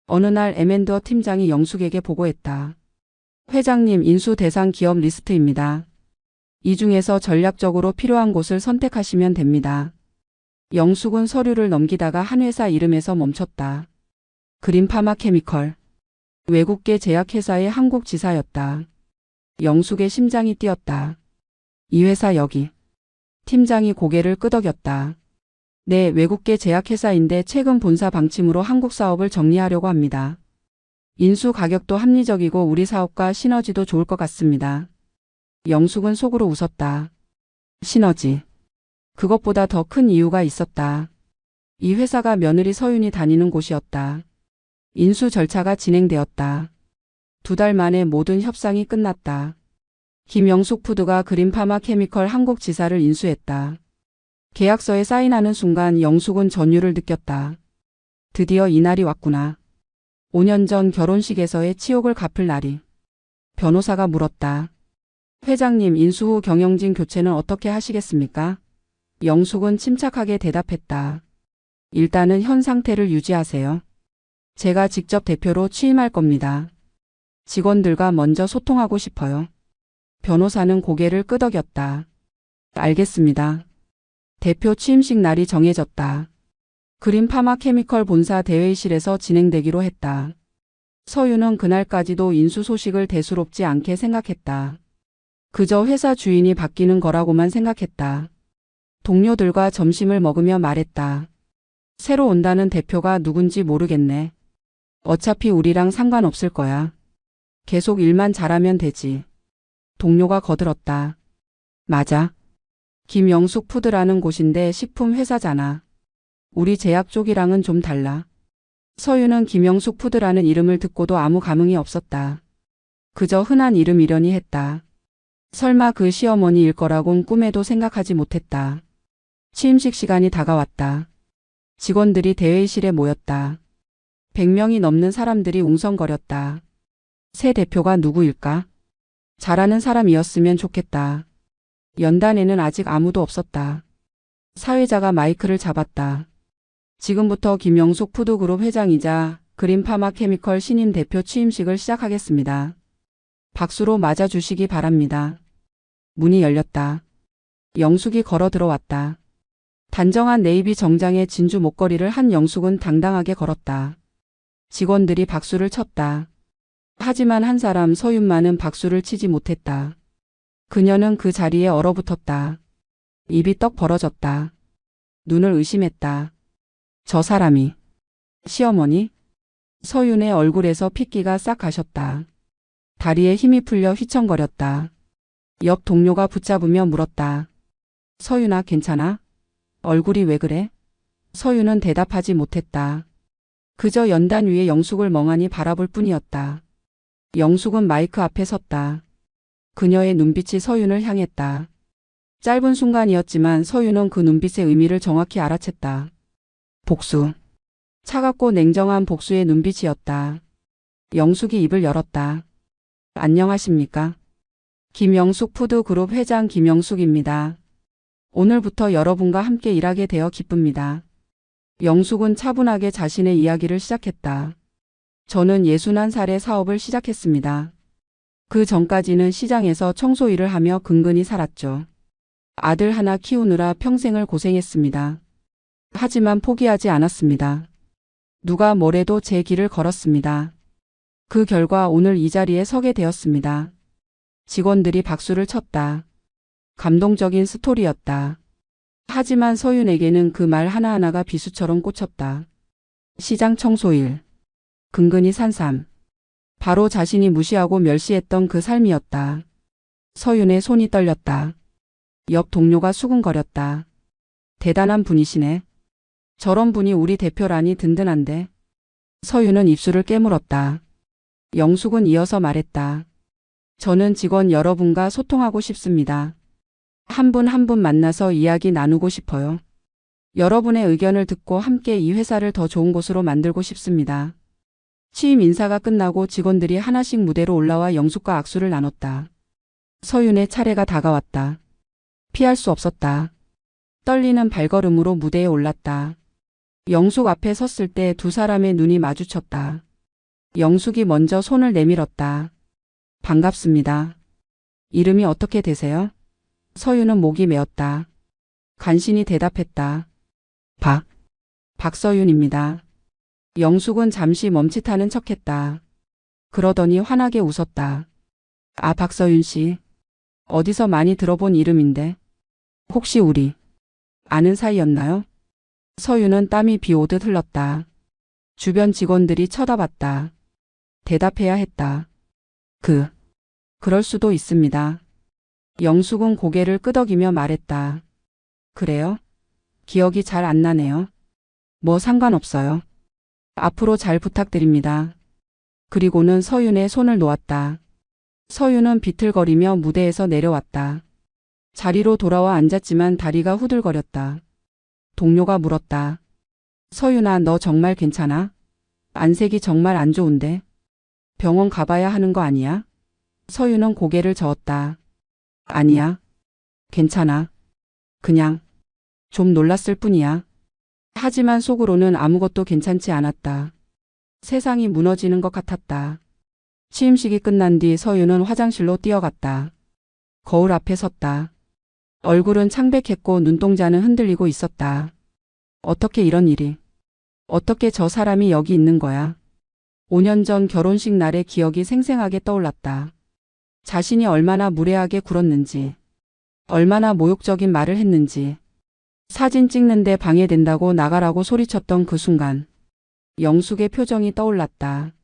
어느 날 M&A 팀장이 영숙에게 보고했다. 회장님, 인수 대상 기업 리스트입니다. 이 중에서 전략적으로 필요한 곳을 선택하시면 됩니다. 영숙은 서류를 넘기다가 한 회사 이름에서 멈췄다. 그린파마 케미컬. 외국계 제약회사의 한국 지사였다. 영숙의 심장이 뛰었다. 이 회사 여기. 팀장이 고개를 끄덕였다. 네, 외국계 제약회사인데 최근 본사 방침으로 한국 사업을 정리하려고 합니다. 인수 가격도 합리적이고 우리 사업과 시너지도 좋을 것 같습니다. 영숙은 속으로 웃었다. 시너지. 그것보다 더 큰 이유가 있었다. 이 회사가 며느리 서윤이 다니는 곳이었다. 인수 절차가 진행되었다. 2달 만에 모든 협상이 끝났다. 김영숙푸드가 그린파마 케미컬 한국 지사를 인수했다. 계약서에 사인하는 순간 영숙은 전율을 느꼈다. 드디어 이날이 왔구나. 5년 전 결혼식에서의 치욕을 갚을 날이. 변호사가 물었다. 회장님, 인수 후 경영진 교체는 어떻게 하시겠습니까? 영숙은 침착하게 대답했다. 일단은 현 상태를 유지하세요. 제가 직접 대표로 취임할 겁니다. 직원들과 먼저 소통하고 싶어요. 변호사는 고개를 끄덕였다. 알겠습니다. 대표 취임식 날이 정해졌다. 그린파마 케미컬 본사 대회의실에서 진행되기로 했다. 서윤은 그날까지도 인수 소식을 대수롭지 않게 생각했다. 그저 회사 주인이 바뀌는 거라고만 생각했다. 동료들과 점심을 먹으며 말했다. 새로 온다는 대표가 누군지 모르겠네. 어차피 우리랑 상관없을 거야. 계속 일만 잘하면 되지. 동료가 거들었다. 맞아. 김영숙 푸드라는 곳인데 식품 회사잖아. 우리 제약 쪽이랑은 좀 달라. 서윤은 김영숙 푸드라는 이름을 듣고도 아무 감흥이 없었다. 그저 흔한 이름이려니 했다. 설마 그 시어머니일 거라곤 꿈에도 생각하지 못했다. 취임식 시간이 다가왔다. 직원들이 대회의실에 모였다. 100명이 넘는 사람들이 웅성거렸다. 새 대표가 누구일까? 잘하는 사람이었으면 좋겠다. 연단에는 아직 아무도 없었다. 사회자가 마이크를 잡았다. 지금부터 김영숙 푸드그룹 회장이자 그린파마 케미컬 신임 대표 취임식을 시작하겠습니다. 박수로 맞아주시기 바랍니다. 문이 열렸다. 영숙이 걸어 들어왔다. 단정한 네이비 정장에 진주 목걸이를 한 영숙은 당당하게 걸었다. 직원들이 박수를 쳤다. 하지만 한 사람 서윤만은 박수를 치지 못했다. 그녀는 그 자리에 얼어붙었다. 입이 떡 벌어졌다. 눈을 의심했다. 저 사람이 시어머니? 서윤의 얼굴에서 핏기가 싹 가셨다. 다리에 힘이 풀려 휘청거렸다. 옆 동료가 붙잡으며 물었다. 서윤아, 괜찮아? 얼굴이 왜 그래? 서윤은 대답하지 못했다. 그저 연단 위에 영숙을 멍하니 바라볼 뿐이었다. 영숙은 마이크 앞에 섰다. 그녀의 눈빛이 서윤을 향했다. 짧은 순간이었지만 서윤은 그 눈빛의 의미를 정확히 알아챘다. 복수. 차갑고 냉정한 복수의 눈빛이었다. 영숙이 입을 열었다. 안녕하십니까? 김영숙 푸드그룹 회장 김영숙입니다. 오늘부터 여러분과 함께 일하게 되어 기쁩니다. 영숙은 차분하게 자신의 이야기를 시작했다. 저는 61살에 사업을 시작했습니다. 그 전까지는 시장에서 청소 일을 하며 근근히 살았죠. 아들 하나 키우느라 평생을 고생했습니다. 하지만 포기하지 않았습니다. 누가 뭐래도 제 길을 걸었습니다. 그 결과 오늘 이 자리에 서게 되었습니다. 직원들이 박수를 쳤다. 감동적인 스토리였다. 하지만 서윤에게는 그 말 하나하나가 비수처럼 꽂혔다. 시장 청소일. 근근히 산 삶. 바로 자신이 무시하고 멸시했던 그 삶이었다. 서윤의 손이 떨렸다. 옆 동료가 수근거렸다. 대단한 분이시네. 저런 분이 우리 대표라니 든든한데. 서윤은 입술을 깨물었다. 영숙은 이어서 말했다. 저는 직원 여러분과 소통하고 싶습니다. 한 분 한 분 만나서 이야기 나누고 싶어요. 여러분의 의견을 듣고 함께 이 회사를 더 좋은 곳으로 만들고 싶습니다. 취임 인사가 끝나고 직원들이 하나씩 무대로 올라와 영숙과 악수를 나눴다. 서윤의 차례가 다가왔다. 피할 수 없었다. 떨리는 발걸음으로 무대에 올랐다. 영숙 앞에 섰을 때 두 사람의 눈이 마주쳤다. 영숙이 먼저 손을 내밀었다. 반갑습니다. 이름이 어떻게 되세요? 서윤은 목이 메었다. 간신히 대답했다. 박서윤입니다. 영숙은 잠시 멈칫하는 척했다. 그러더니 환하게 웃었다. 아, 박서윤 씨. 어디서 많이 들어본 이름인데. 혹시 우리 아는 사이였나요? 서윤은 땀이 비 오듯 흘렀다. 주변 직원들이 쳐다봤다. 대답해야 했다. 그럴 수도 있습니다. 영숙은 고개를 끄덕이며 말했다. 그래요? 기억이 잘 안 나네요. 뭐 상관없어요. 앞으로 잘 부탁드립니다. 그리고는 서윤의 손을 놓았다. 서윤은 비틀거리며 무대에서 내려왔다. 자리로 돌아와 앉았지만 다리가 후들거렸다. 동료가 물었다. 서윤아, 너 정말 괜찮아? 안색이 정말 안 좋은데. 병원 가봐야 하는 거 아니야? 서윤은 고개를 저었다. 아니야. 괜찮아. 그냥 좀 놀랐을 뿐이야. 하지만 속으로는 아무것도 괜찮지 않았다. 세상이 무너지는 것 같았다. 취임식이 끝난 뒤 서윤은 화장실로 뛰어갔다. 거울 앞에 섰다. 얼굴은 창백했고 눈동자는 흔들리고 있었다. 어떻게 이런 일이? 어떻게 저 사람이 여기 있는 거야? 5년 전 결혼식 날의 기억이 생생하게 떠올랐다. 자신이 얼마나 무례하게 굴었는지, 얼마나 모욕적인 말을 했는지, 사진 찍는데 방해된다고 나가라고 소리쳤던 그 순간, 영숙의 표정이 떠올랐다.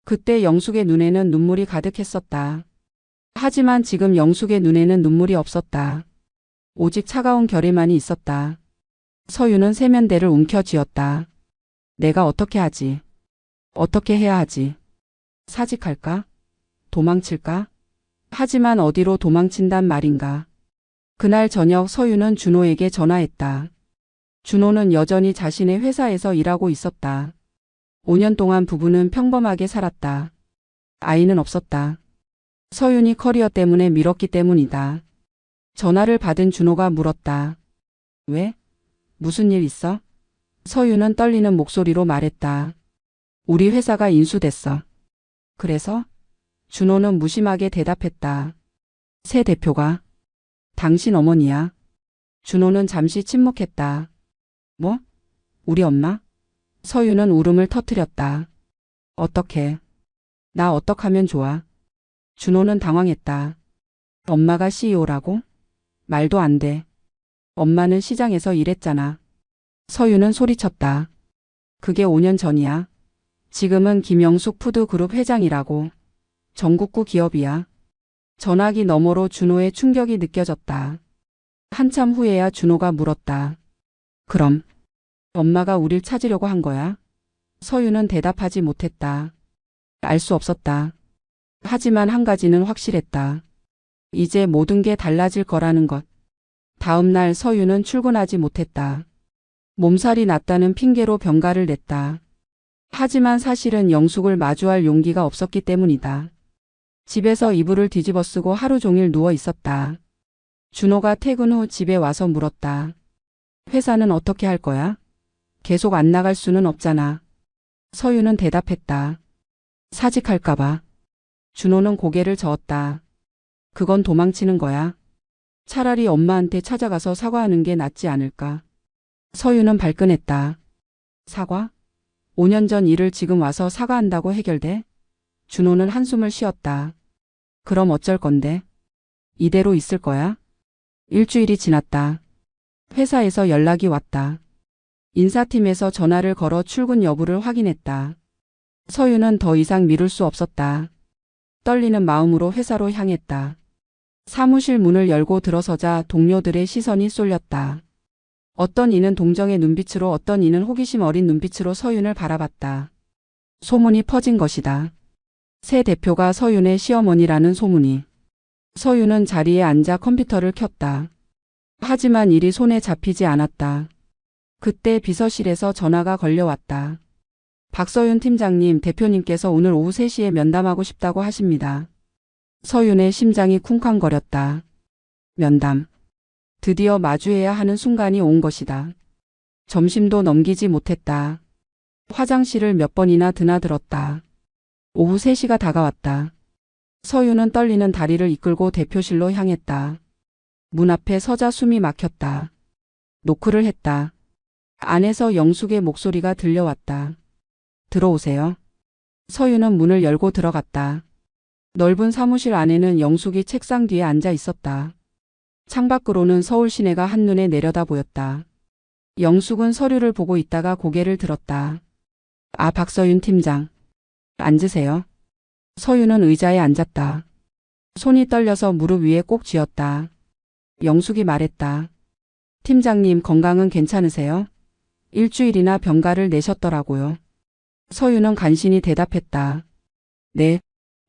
그때 영숙의 눈에는 눈물이 가득했었다. 하지만 지금 영숙의 눈에는 눈물이 없었다. 오직 차가운 결의만이 있었다. 서윤은 세면대를 움켜쥐었다. 내가 어떻게 하지? 어떻게 해야 하지? 사직할까? 도망칠까? 하지만 어디로 도망친단 말인가? 그날 저녁 서윤은 준호에게 전화했다. 준호는 여전히 자신의 회사에서 일하고 있었다. 5년 동안 부부는 평범하게 살았다. 아이는 없었다. 서윤이 커리어 때문에 미뤘기 때문이다. 전화를 받은 준호가 물었다. 왜? 무슨 일 있어? 서윤은 떨리는 목소리로 말했다. 우리 회사가 인수됐어. 그래서? 준호는 무심하게 대답했다. 새 대표가 당신 어머니야. 준호는 잠시 침묵했다. 뭐? 우리 엄마? 서윤은 울음을 터뜨렸다. 어떻게? 나 어떡하면 좋아? 준호는 당황했다. 엄마가 CEO라고? 말도 안 돼. 엄마는 시장에서 일했잖아. 서윤은 소리쳤다. 그게 5년 전이야. 지금은 김영숙 푸드그룹 회장이라고. 전국구 기업이야. 전화기 너머로 준호의 충격이 느껴졌다. 한참 후에야 준호가 물었다. 그럼 엄마가 우릴 찾으려고 한 거야? 서유는 대답하지 못했다. 알 수 없었다. 하지만 한 가지는 확실했다. 이제 모든 게 달라질 거라는 것. 다음 날 서유는 출근하지 못했다. 몸살이 났다는 핑계로 병가를 냈다. 하지만 사실은 영숙을 마주할 용기가 없었기 때문이다. 집에서 이불을 뒤집어 쓰고 하루 종일 누워 있었다. 준호가 퇴근 후 집에 와서 물었다. 회사는 어떻게 할 거야? 계속 안 나갈 수는 없잖아. 서유는 대답했다. 사직할까봐. 준호는 고개를 저었다. 그건 도망치는 거야. 차라리 엄마한테 찾아가서 사과하는 게 낫지 않을까. 서유는 발끈했다. 사과? 5년 전 일을 지금 와서 사과한다고 해결돼? 준호는 한숨을 쉬었다. 그럼 어쩔 건데? 이대로 있을 거야? 일주일이 지났다. 회사에서 연락이 왔다. 인사팀에서 전화를 걸어 출근 여부를 확인했다. 서유는 더 이상 미룰 수 없었다. 떨리는 마음으로 회사로 향했다. 사무실 문을 열고 들어서자 동료들의 시선이 쏠렸다. 어떤 이는 동정의 눈빛으로 어떤 이는 호기심 어린 눈빛으로 서윤을 바라봤다. 소문이 퍼진 것이다. 새 대표가 서윤의 시어머니라는 소문이. 서윤은 자리에 앉아 컴퓨터를 켰다. 하지만 일이 손에 잡히지 않았다. 그때 비서실에서 전화가 걸려왔다. 박서윤 팀장님, 대표님께서 오늘 오후 3시에 면담하고 싶다고 하십니다. 서윤의 심장이 쿵쾅거렸다. 면담. 드디어 마주해야 하는 순간이 온 것이다. 점심도 넘기지 못했다. 화장실을 몇 번이나 드나들었다. 오후 3시가 다가왔다. 서윤은 떨리는 다리를 이끌고 대표실로 향했다. 문 앞에 서자 숨이 막혔다. 노크를 했다. 안에서 영숙의 목소리가 들려왔다. 들어오세요. 서윤은 문을 열고 들어갔다. 넓은 사무실 안에는 영숙이 책상 뒤에 앉아 있었다. 창밖으로는 서울 시내가 한눈에 내려다 보였다. 영숙은 서류를 보고 있다가 고개를 들었다. 아, 박서윤 팀장. 앉으세요. 서윤은 의자에 앉았다. 손이 떨려서 무릎 위에 꼭 쥐었다. 영숙이 말했다. 팀장님, 건강은 괜찮으세요? 일주일이나 병가를 내셨더라고요. 서윤은 간신히 대답했다. 네,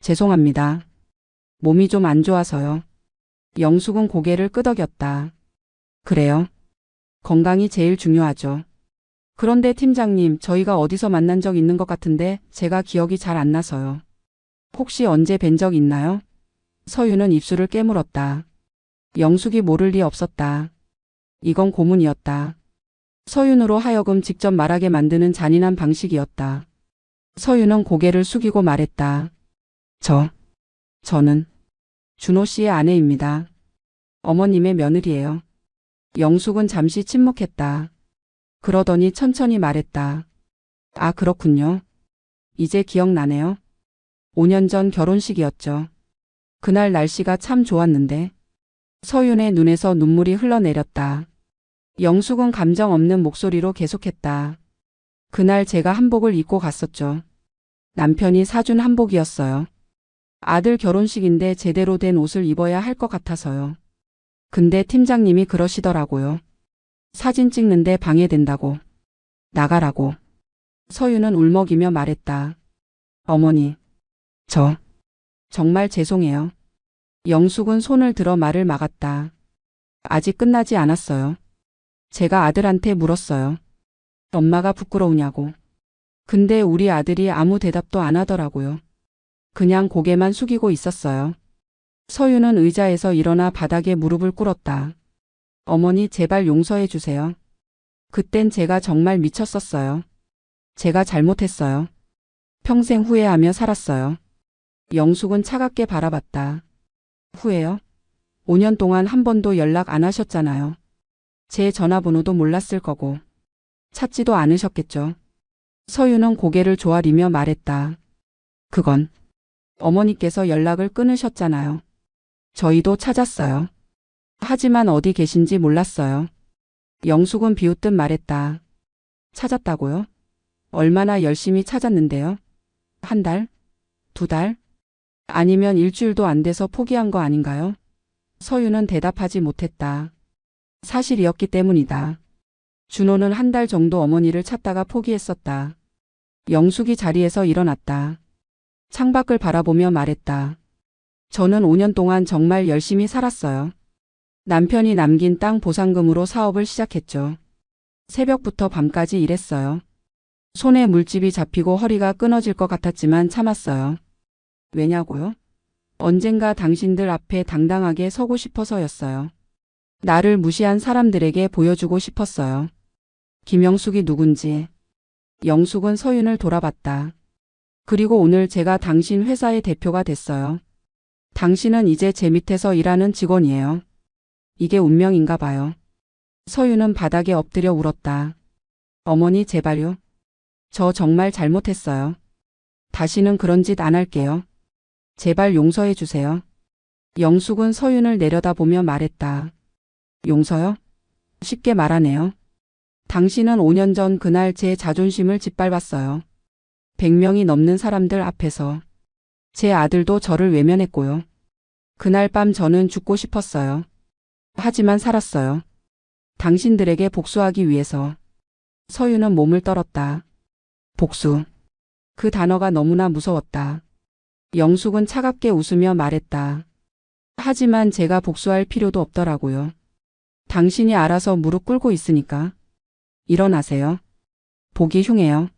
죄송합니다. 몸이 좀 안 좋아서요. 영숙은 고개를 끄덕였다. 그래요? 건강이 제일 중요하죠. 그런데 팀장님, 저희가 어디서 만난 적 있는 것 같은데 제가 기억이 잘 안 나서요. 혹시 언제 뵌 적 있나요? 서윤은 입술을 깨물었다. 영숙이 모를 리 없었다. 이건 고문이었다. 서윤으로 하여금 직접 말하게 만드는 잔인한 방식이었다. 서윤은 고개를 숙이고 말했다. 저는 준호 씨의 아내입니다. 어머님의 며느리예요. 영숙은 잠시 침묵했다. 그러더니 천천히 말했다. 아, 그렇군요. 이제 기억나네요. 5년 전 결혼식이었죠. 그날 날씨가 참 좋았는데. 서윤의 눈에서 눈물이 흘러내렸다. 영숙은 감정 없는 목소리로 계속했다. 그날 제가 한복을 입고 갔었죠. 남편이 사준 한복이었어요. 아들 결혼식인데 제대로 된 옷을 입어야 할 것 같아서요. 근데 팀장님이 그러시더라고요. 사진 찍는데 방해된다고. 나가라고. 서윤은 울먹이며 말했다. 어머니, 정말 죄송해요. 영숙은 손을 들어 말을 막았다. 아직 끝나지 않았어요. 제가 아들한테 물었어요. 엄마가 부끄러우냐고. 근데 우리 아들이 아무 대답도 안 하더라고요. 그냥 고개만 숙이고 있었어요. 서윤은 의자에서 일어나 바닥에 무릎을 꿇었다. 어머니, 제발 용서해 주세요. 그땐 제가 정말 미쳤었어요. 제가 잘못했어요. 평생 후회하며 살았어요. 영숙은 차갑게 바라봤다. 후회요? 5년 동안 한 번도 연락 안 하셨잖아요. 제 전화번호도 몰랐을 거고. 찾지도 않으셨겠죠. 서윤은 고개를 조아리며 말했다. 그건 어머니께서 연락을 끊으셨잖아요. 저희도 찾았어요. 하지만 어디 계신지 몰랐어요. 영숙은 비웃듯 말했다. 찾았다고요? 얼마나 열심히 찾았는데요? 한 달? 두 달? 아니면 일주일도 안 돼서 포기한 거 아닌가요? 서유는 대답하지 못했다. 사실이었기 때문이다. 준호는 한 달 정도 어머니를 찾다가 포기했었다. 영숙이 자리에서 일어났다. 창밖을 바라보며 말했다. 저는 5년 동안 정말 열심히 살았어요. 남편이 남긴 땅 보상금으로 사업을 시작했죠. 새벽부터 밤까지 일했어요. 손에 물집이 잡히고 허리가 끊어질 것 같았지만 참았어요. 왜냐고요? 언젠가 당신들 앞에 당당하게 서고 싶어서였어요. 나를 무시한 사람들에게 보여주고 싶었어요. 김영숙이 누군지. 영숙은 서윤을 돌아봤다. 그리고 오늘 제가 당신 회사의 대표가 됐어요. 당신은 이제 제 밑에서 일하는 직원이에요. 이게 운명인가 봐요. 서윤은 바닥에 엎드려 울었다. 어머니 제발요. 저 정말 잘못했어요. 다시는 그런 짓 안 할게요. 제발 용서해 주세요. 영숙은 서윤을 내려다보며 말했다. 용서요? 쉽게 말하네요. 당신은 5년 전 그날 제 자존심을 짓밟았어요. 100명이 넘는 사람들 앞에서. 제 아들도 저를 외면했고요. 그날 밤 저는 죽고 싶었어요. 하지만 살았어요. 당신들에게 복수하기 위해서. 서윤은 몸을 떨었다. 복수. 그 단어가 너무나 무서웠다. 영숙은 차갑게 웃으며 말했다. 하지만 제가 복수할 필요도 없더라고요. 당신이 알아서 무릎 꿇고 있으니까. 일어나세요. 보기 흉해요.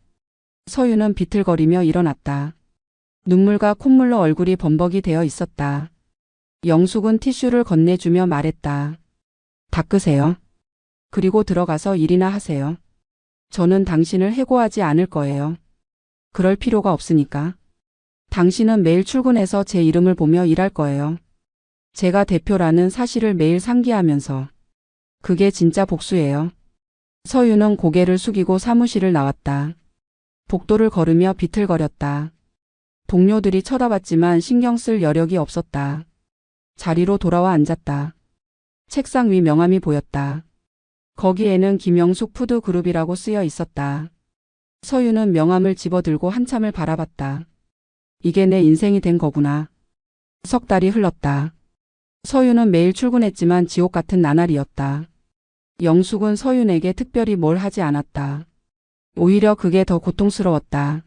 서윤은 비틀거리며 일어났다. 눈물과 콧물로 얼굴이 범벅이 되어 있었다. 영숙은 티슈를 건네주며 말했다. 닦으세요. 그리고 들어가서 일이나 하세요. 저는 당신을 해고하지 않을 거예요. 그럴 필요가 없으니까. 당신은 매일 출근해서 제 이름을 보며 일할 거예요. 제가 대표라는 사실을 매일 상기하면서. 그게 진짜 복수예요. 서윤은 고개를 숙이고 사무실을 나왔다. 복도를 걸으며 비틀거렸다. 동료들이 쳐다봤지만 신경 쓸 여력이 없었다. 자리로 돌아와 앉았다. 책상 위 명함이 보였다. 거기에는 김영숙 푸드그룹이라고 쓰여 있었다. 서윤은 명함을 집어들고 한참을 바라봤다. 이게 내 인생이 된 거구나. 석 달이 흘렀다. 서윤은 매일 출근했지만 지옥 같은 나날이었다. 영숙은 서윤에게 특별히 뭘 하지 않았다. 오히려 그게 더 고통스러웠다.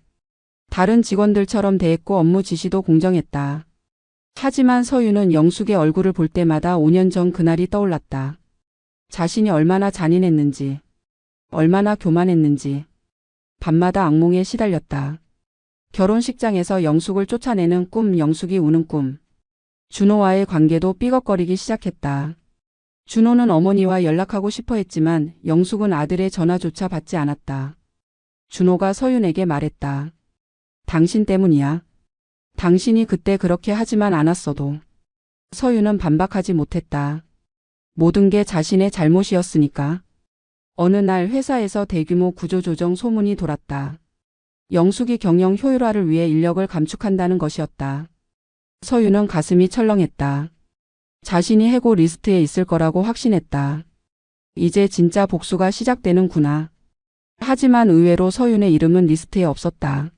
다른 직원들처럼 대했고 업무 지시도 공정했다. 하지만 서윤은 영숙의 얼굴을 볼 때마다 5년 전 그날이 떠올랐다. 자신이 얼마나 잔인했는지, 얼마나 교만했는지. 밤마다 악몽에 시달렸다. 결혼식장에서 영숙을 쫓아내는 꿈, 영숙이 우는 꿈. 준호와의 관계도 삐걱거리기 시작했다. 준호는 어머니와 연락하고 싶어 했지만 영숙은 아들의 전화조차 받지 않았다. 준호가 서윤에게 말했다. 당신 때문이야. 당신이 그때 그렇게 하지만 않았어도. 서윤은 반박하지 못했다. 모든 게 자신의 잘못이었으니까. 어느 날 회사에서 대규모 구조조정 소문이 돌았다. 영숙이 경영 효율화를 위해 인력을 감축한다는 것이었다. 서윤은 가슴이 철렁했다. 자신이 해고 리스트에 있을 거라고 확신했다. 이제 진짜 복수가 시작되는구나. 하지만 의외로 서윤의 이름은 리스트에 없었다.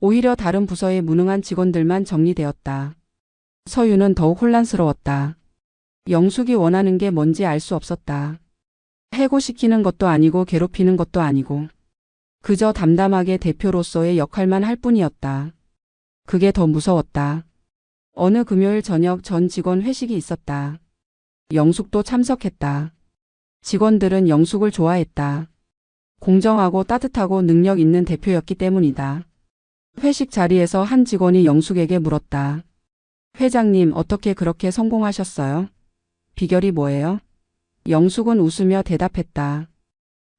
오히려 다른 부서의 무능한 직원들만 정리되었다. 서윤은 더욱 혼란스러웠다. 영숙이 원하는 게 뭔지 알 수 없었다. 해고시키는 것도 아니고 괴롭히는 것도 아니고 그저 담담하게 대표로서의 역할만 할 뿐이었다. 그게 더 무서웠다. 어느 금요일 저녁 전 직원 회식이 있었다. 영숙도 참석했다. 직원들은 영숙을 좋아했다. 공정하고 따뜻하고 능력 있는 대표였기 때문이다. 회식 자리에서 한 직원이 영숙에게 물었다. 회장님, 어떻게 그렇게 성공하셨어요? 비결이 뭐예요? 영숙은 웃으며 대답했다.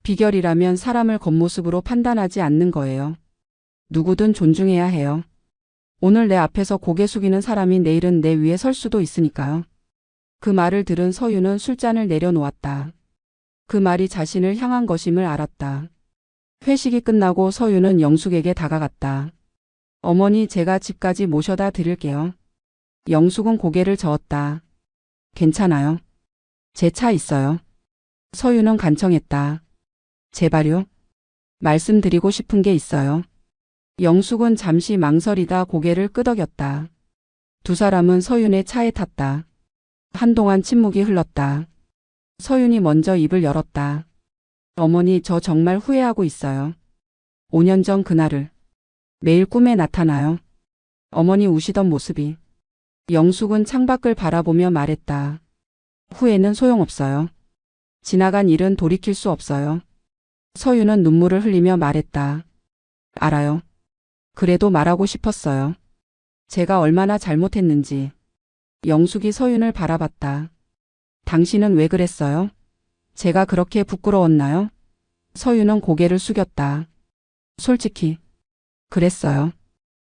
비결이라면 사람을 겉모습으로 판단하지 않는 거예요. 누구든 존중해야 해요. 오늘 내 앞에서 고개 숙이는 사람이 내일은 내 위에 설 수도 있으니까요. 그 말을 들은 서윤은 술잔을 내려놓았다. 그 말이 자신을 향한 것임을 알았다. 회식이 끝나고 서윤은 영숙에게 다가갔다. 어머니, 제가 집까지 모셔다 드릴게요. 영숙은 고개를 저었다. 괜찮아요. 제 차 있어요. 서윤은 간청했다. 제발요. 말씀드리고 싶은 게 있어요. 영숙은 잠시 망설이다 고개를 끄덕였다. 두 사람은 서윤의 차에 탔다. 한동안 침묵이 흘렀다. 서윤이 먼저 입을 열었다. 어머니, 저 정말 후회하고 있어요. 5년 전 그날을 매일 꿈에 나타나요. 어머니 우시던 모습이. 영숙은 창밖을 바라보며 말했다. 후회는 소용없어요. 지나간 일은 돌이킬 수 없어요. 서윤은 눈물을 흘리며 말했다. 알아요. 그래도 말하고 싶었어요. 제가 얼마나 잘못했는지. 영숙이 서윤을 바라봤다. 당신은 왜 그랬어요? 제가 그렇게 부끄러웠나요? 서윤은 고개를 숙였다. 솔직히 그랬어요.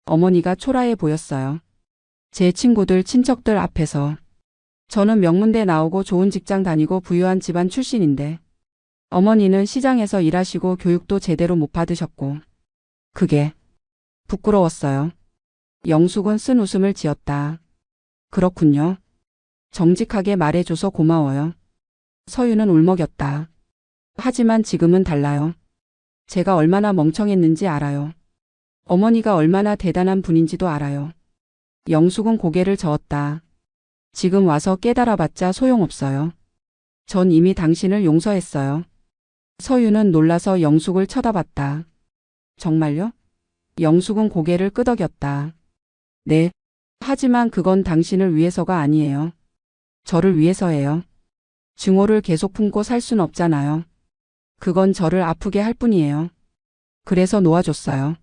어머니가 초라해 보였어요. 제 친구들, 친척들 앞에서. 저는 명문대 나오고 좋은 직장 다니고 부유한 집안 출신인데 어머니는 시장에서 일하시고 교육도 제대로 못 받으셨고 그게 부끄러웠어요. 영숙은 쓴 웃음을 지었다. 그렇군요. 정직하게 말해줘서 고마워요. 서윤은 울먹였다. 하지만 지금은 달라요. 제가 얼마나 멍청했는지 알아요. 어머니가 얼마나 대단한 분인지도 알아요. 영숙은 고개를 저었다. 지금 와서 깨달아봤자 소용없어요. 전 이미 당신을 용서했어요. 서윤은 놀라서 영숙을 쳐다봤다. 정말요? 영숙은 고개를 끄덕였다. 네. 하지만 그건 당신을 위해서가 아니에요. 저를 위해서예요. 증오를 계속 품고 살 순 없잖아요. 그건 저를 아프게 할 뿐이에요. 그래서 놓아줬어요.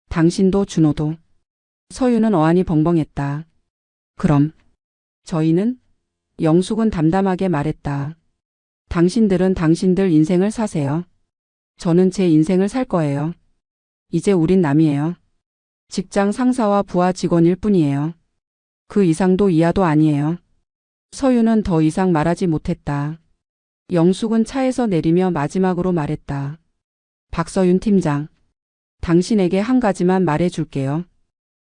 당신도 준호도. 서윤은 어안이 벙벙했다. 그럼 저희는? 영숙은 담담하게 말했다. 당신들은 당신들 인생을 사세요. 저는 제 인생을 살 거예요. 이제 우린 남이에요. 직장 상사와 부하 직원일 뿐이에요. 그 이상도 이하도 아니에요. 서윤은 더 이상 말하지 못했다. 영숙은 차에서 내리며 마지막으로 말했다. 박서윤 팀장. 당신에게 한 가지만 말해줄게요.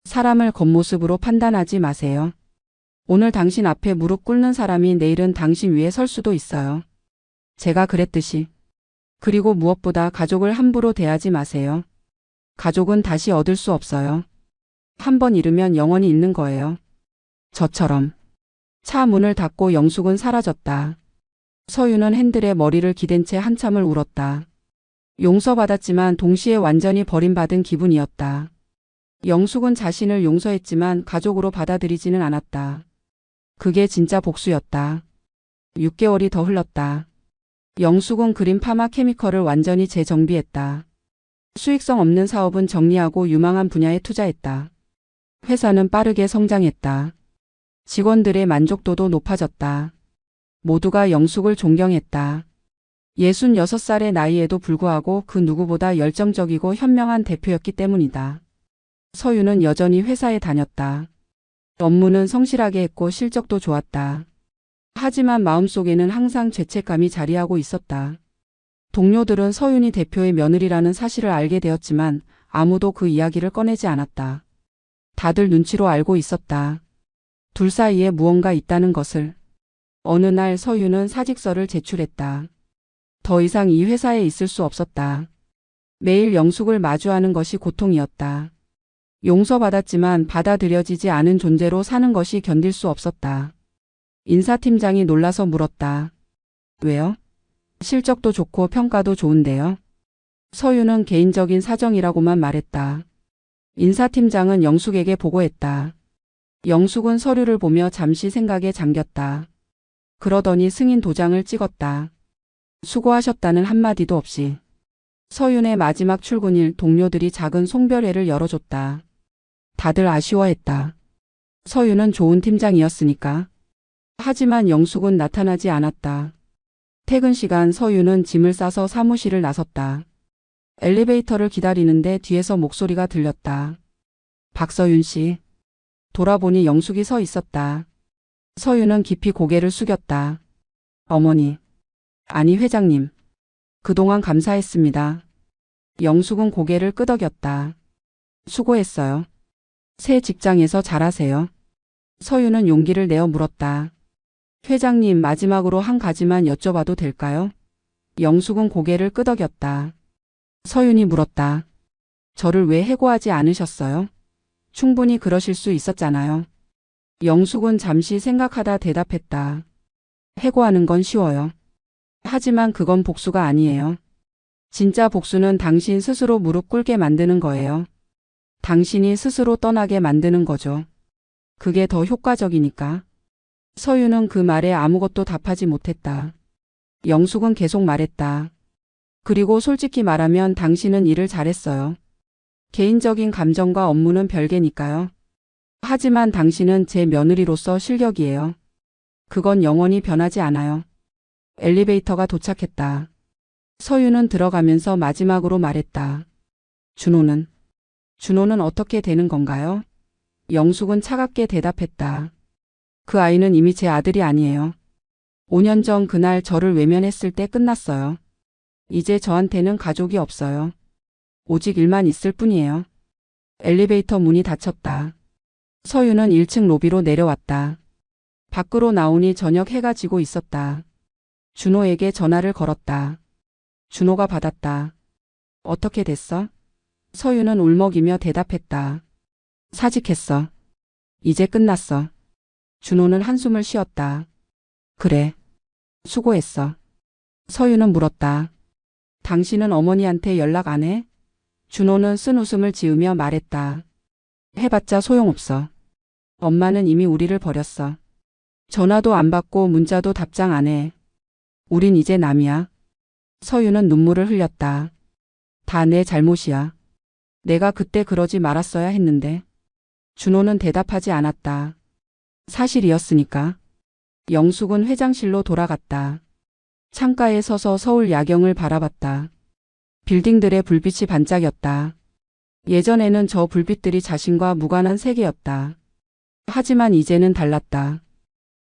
사람을 겉모습으로 판단하지 마세요. 오늘 당신 앞에 무릎 꿇는 사람이 내일은 당신 위에 설 수도 있어요. 제가 그랬듯이. 그리고 무엇보다 가족을 함부로 대하지 마세요. 가족은 다시 얻을 수 없어요. 한 번 잃으면 영원히 잃는 거예요. 저처럼. 차 문을 닫고 영숙은 사라졌다. 서윤은 핸들에 머리를 기댄 채 한참을 울었다. 용서받았지만 동시에 완전히 버림받은 기분이었다. 영숙은 자신을 용서했지만 가족으로 받아들이지는 않았다. 그게 진짜 복수였다. 6개월이 더 흘렀다. 영숙은 그린 파마 케미컬을 완전히 재정비했다. 수익성 없는 사업은 정리하고 유망한 분야에 투자했다. 회사는 빠르게 성장했다. 직원들의 만족도도 높아졌다. 모두가 영숙을 존경했다. 66살의 나이에도 불구하고 그 누구보다 열정적이고 현명한 대표였기 때문이다. 서윤은 여전히 회사에 다녔다. 업무는 성실하게 했고 실적도 좋았다. 하지만 마음속에는 항상 죄책감이 자리하고 있었다. 동료들은 서윤이 대표의 며느리라는 사실을 알게 되었지만 아무도 그 이야기를 꺼내지 않았다. 다들 눈치로 알고 있었다. 둘 사이에 무언가 있다는 것을. 어느 날 서윤은 사직서를 제출했다. 더 이상 이 회사에 있을 수 없었다. 매일 영숙을 마주하는 것이 고통이었다. 용서받았지만 받아들여지지 않은 존재로 사는 것이 견딜 수 없었다. 인사팀장이 놀라서 물었다. 왜요? 실적도 좋고 평가도 좋은데요. 서윤은 개인적인 사정이라고만 말했다. 인사팀장은 영숙에게 보고했다. 영숙은 서류를 보며 잠시 생각에 잠겼다. 그러더니 승인 도장을 찍었다. 수고하셨다는 한마디도 없이. 서윤의 마지막 출근일 동료들이 작은 송별회를 열어줬다. 다들 아쉬워했다. 서윤은 좋은 팀장이었으니까. 하지만 영숙은 나타나지 않았다. 퇴근 시간 서윤은 짐을 싸서 사무실을 나섰다. 엘리베이터를 기다리는데 뒤에서 목소리가 들렸다. 박서윤 씨. 돌아보니 영숙이 서 있었다. 서윤은 깊이 고개를 숙였다. 어머니. 아니 회장님. 그동안 감사했습니다. 영숙은 고개를 끄덕였다. 수고했어요. 새 직장에서 잘하세요. 서윤은 용기를 내어 물었다. 회장님, 마지막으로 한 가지만 여쭤봐도 될까요? 영숙은 고개를 끄덕였다. 서윤이 물었다. 저를 왜 해고하지 않으셨어요? 충분히 그러실 수 있었잖아요. 영숙은 잠시 생각하다 대답했다. 해고하는 건 쉬워요. 하지만 그건 복수가 아니에요. 진짜 복수는 당신 스스로 무릎 꿇게 만드는 거예요. 당신이 스스로 떠나게 만드는 거죠. 그게 더 효과적이니까. 서윤은 그 말에 아무것도 답하지 못했다. 영숙은 계속 말했다. 그리고 솔직히 말하면 당신은 일을 잘했어요. 개인적인 감정과 업무는 별개니까요. 하지만 당신은 제 며느리로서 실력이에요. 그건 영원히 변하지 않아요. 엘리베이터가 도착했다. 서윤은 들어가면서 마지막으로 말했다. 준호는 어떻게 되는 건가요? 영숙은 차갑게 대답했다. 그 아이는 이미 제 아들이 아니에요. 5년 전 그날 저를 외면했을 때 끝났어요. 이제 저한테는 가족이 없어요. 오직 일만 있을 뿐이에요. 엘리베이터 문이 닫혔다. 서윤은 1층 로비로 내려왔다. 밖으로 나오니 저녁 해가 지고 있었다. 준호에게 전화를 걸었다. 준호가 받았다. 어떻게 됐어? 서윤은 울먹이며 대답했다. 사직했어. 이제 끝났어. 준호는 한숨을 쉬었다. 그래. 수고했어. 서윤은 물었다. 당신은 어머니한테 연락 안 해? 준호는 쓴 웃음을 지으며 말했다. 해봤자 소용없어. 엄마는 이미 우리를 버렸어. 전화도 안 받고 문자도 답장 안 해. 우린 이제 남이야. 서윤은 눈물을 흘렸다. 다 내 잘못이야. 내가 그때 그러지 말았어야 했는데. 준호는 대답하지 않았다. 사실이었으니까. 영숙은 회장실로 돌아갔다. 창가에 서서 서울 야경을 바라봤다. 빌딩들의 불빛이 반짝였다. 예전에는 저 불빛들이 자신과 무관한 세계였다. 하지만 이제는 달랐다.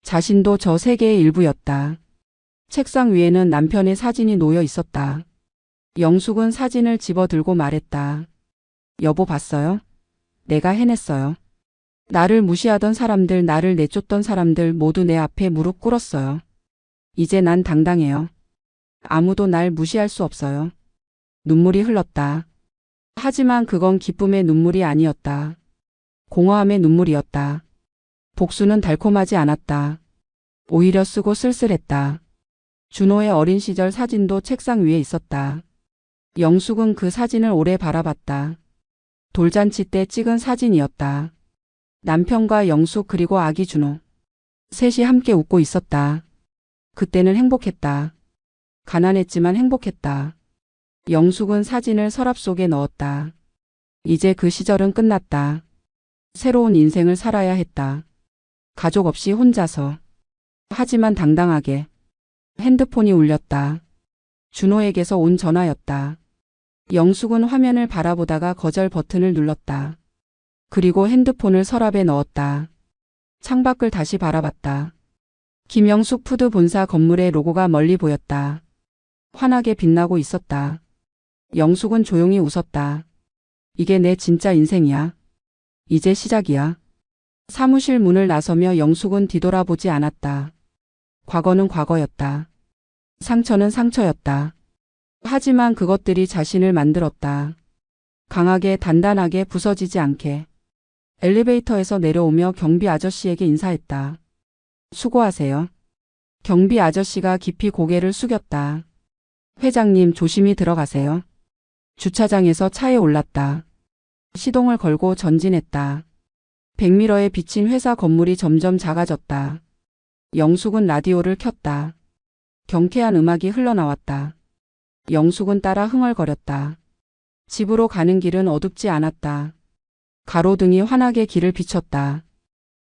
자신도 저 세계의 일부였다. 책상 위에는 남편의 사진이 놓여 있었다. 영숙은 사진을 집어들고 말했다. 여보 봤어요? 내가 해냈어요. 나를 무시하던 사람들, 나를 내쫓던 사람들 모두 내 앞에 무릎 꿇었어요. 이제 난 당당해요. 아무도 날 무시할 수 없어요. 눈물이 흘렀다. 하지만 그건 기쁨의 눈물이 아니었다. 공허함의 눈물이었다. 복수는 달콤하지 않았다. 오히려 쓰고 쓸쓸했다. 준호의 어린 시절 사진도 책상 위에 있었다. 영숙은 그 사진을 오래 바라봤다. 돌잔치 때 찍은 사진이었다. 남편과 영숙 그리고 아기 준호. 셋이 함께 웃고 있었다. 그때는 행복했다. 가난했지만 행복했다. 영숙은 사진을 서랍 속에 넣었다. 이제 그 시절은 끝났다. 새로운 인생을 살아야 했다. 가족 없이 혼자서. 하지만 당당하게. 핸드폰이 울렸다. 준호에게서 온 전화였다. 영숙은 화면을 바라보다가 거절 버튼을 눌렀다. 그리고 핸드폰을 서랍에 넣었다. 창밖을 다시 바라봤다. 김영숙 푸드 본사 건물의 로고가 멀리 보였다. 환하게 빛나고 있었다. 영숙은 조용히 웃었다. 이게 내 진짜 인생이야. 이제 시작이야. 사무실 문을 나서며 영숙은 뒤돌아보지 않았다. 과거는 과거였다. 상처는 상처였다. 하지만 그것들이 자신을 만들었다. 강하게 단단하게 부서지지 않게. 엘리베이터에서 내려오며 경비 아저씨에게 인사했다. 수고하세요. 경비 아저씨가 깊이 고개를 숙였다. 회장님 조심히 들어가세요. 주차장에서 차에 올랐다. 시동을 걸고 전진했다. 백미러에 비친 회사 건물이 점점 작아졌다. 영숙은 라디오를 켰다. 경쾌한 음악이 흘러나왔다. 영숙은 따라 흥얼거렸다. 집으로 가는 길은 어둡지 않았다. 가로등이 환하게 길을 비췄다.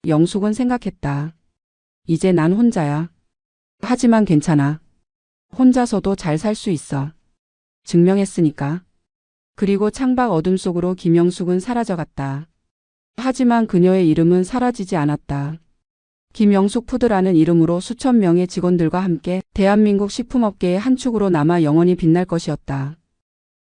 영숙은 생각했다. 이제 난 혼자야. 하지만 괜찮아. 혼자서도 잘 살 수 있어. 증명했으니까. 그리고 창밖 어둠 속으로 김영숙은 사라져갔다. 하지만 그녀의 이름은 사라지지 않았다. 김영숙 푸드라는 이름으로 수천 명의 직원들과 함께 대한민국 식품업계의 한 축으로 남아 영원히 빛날 것이었다.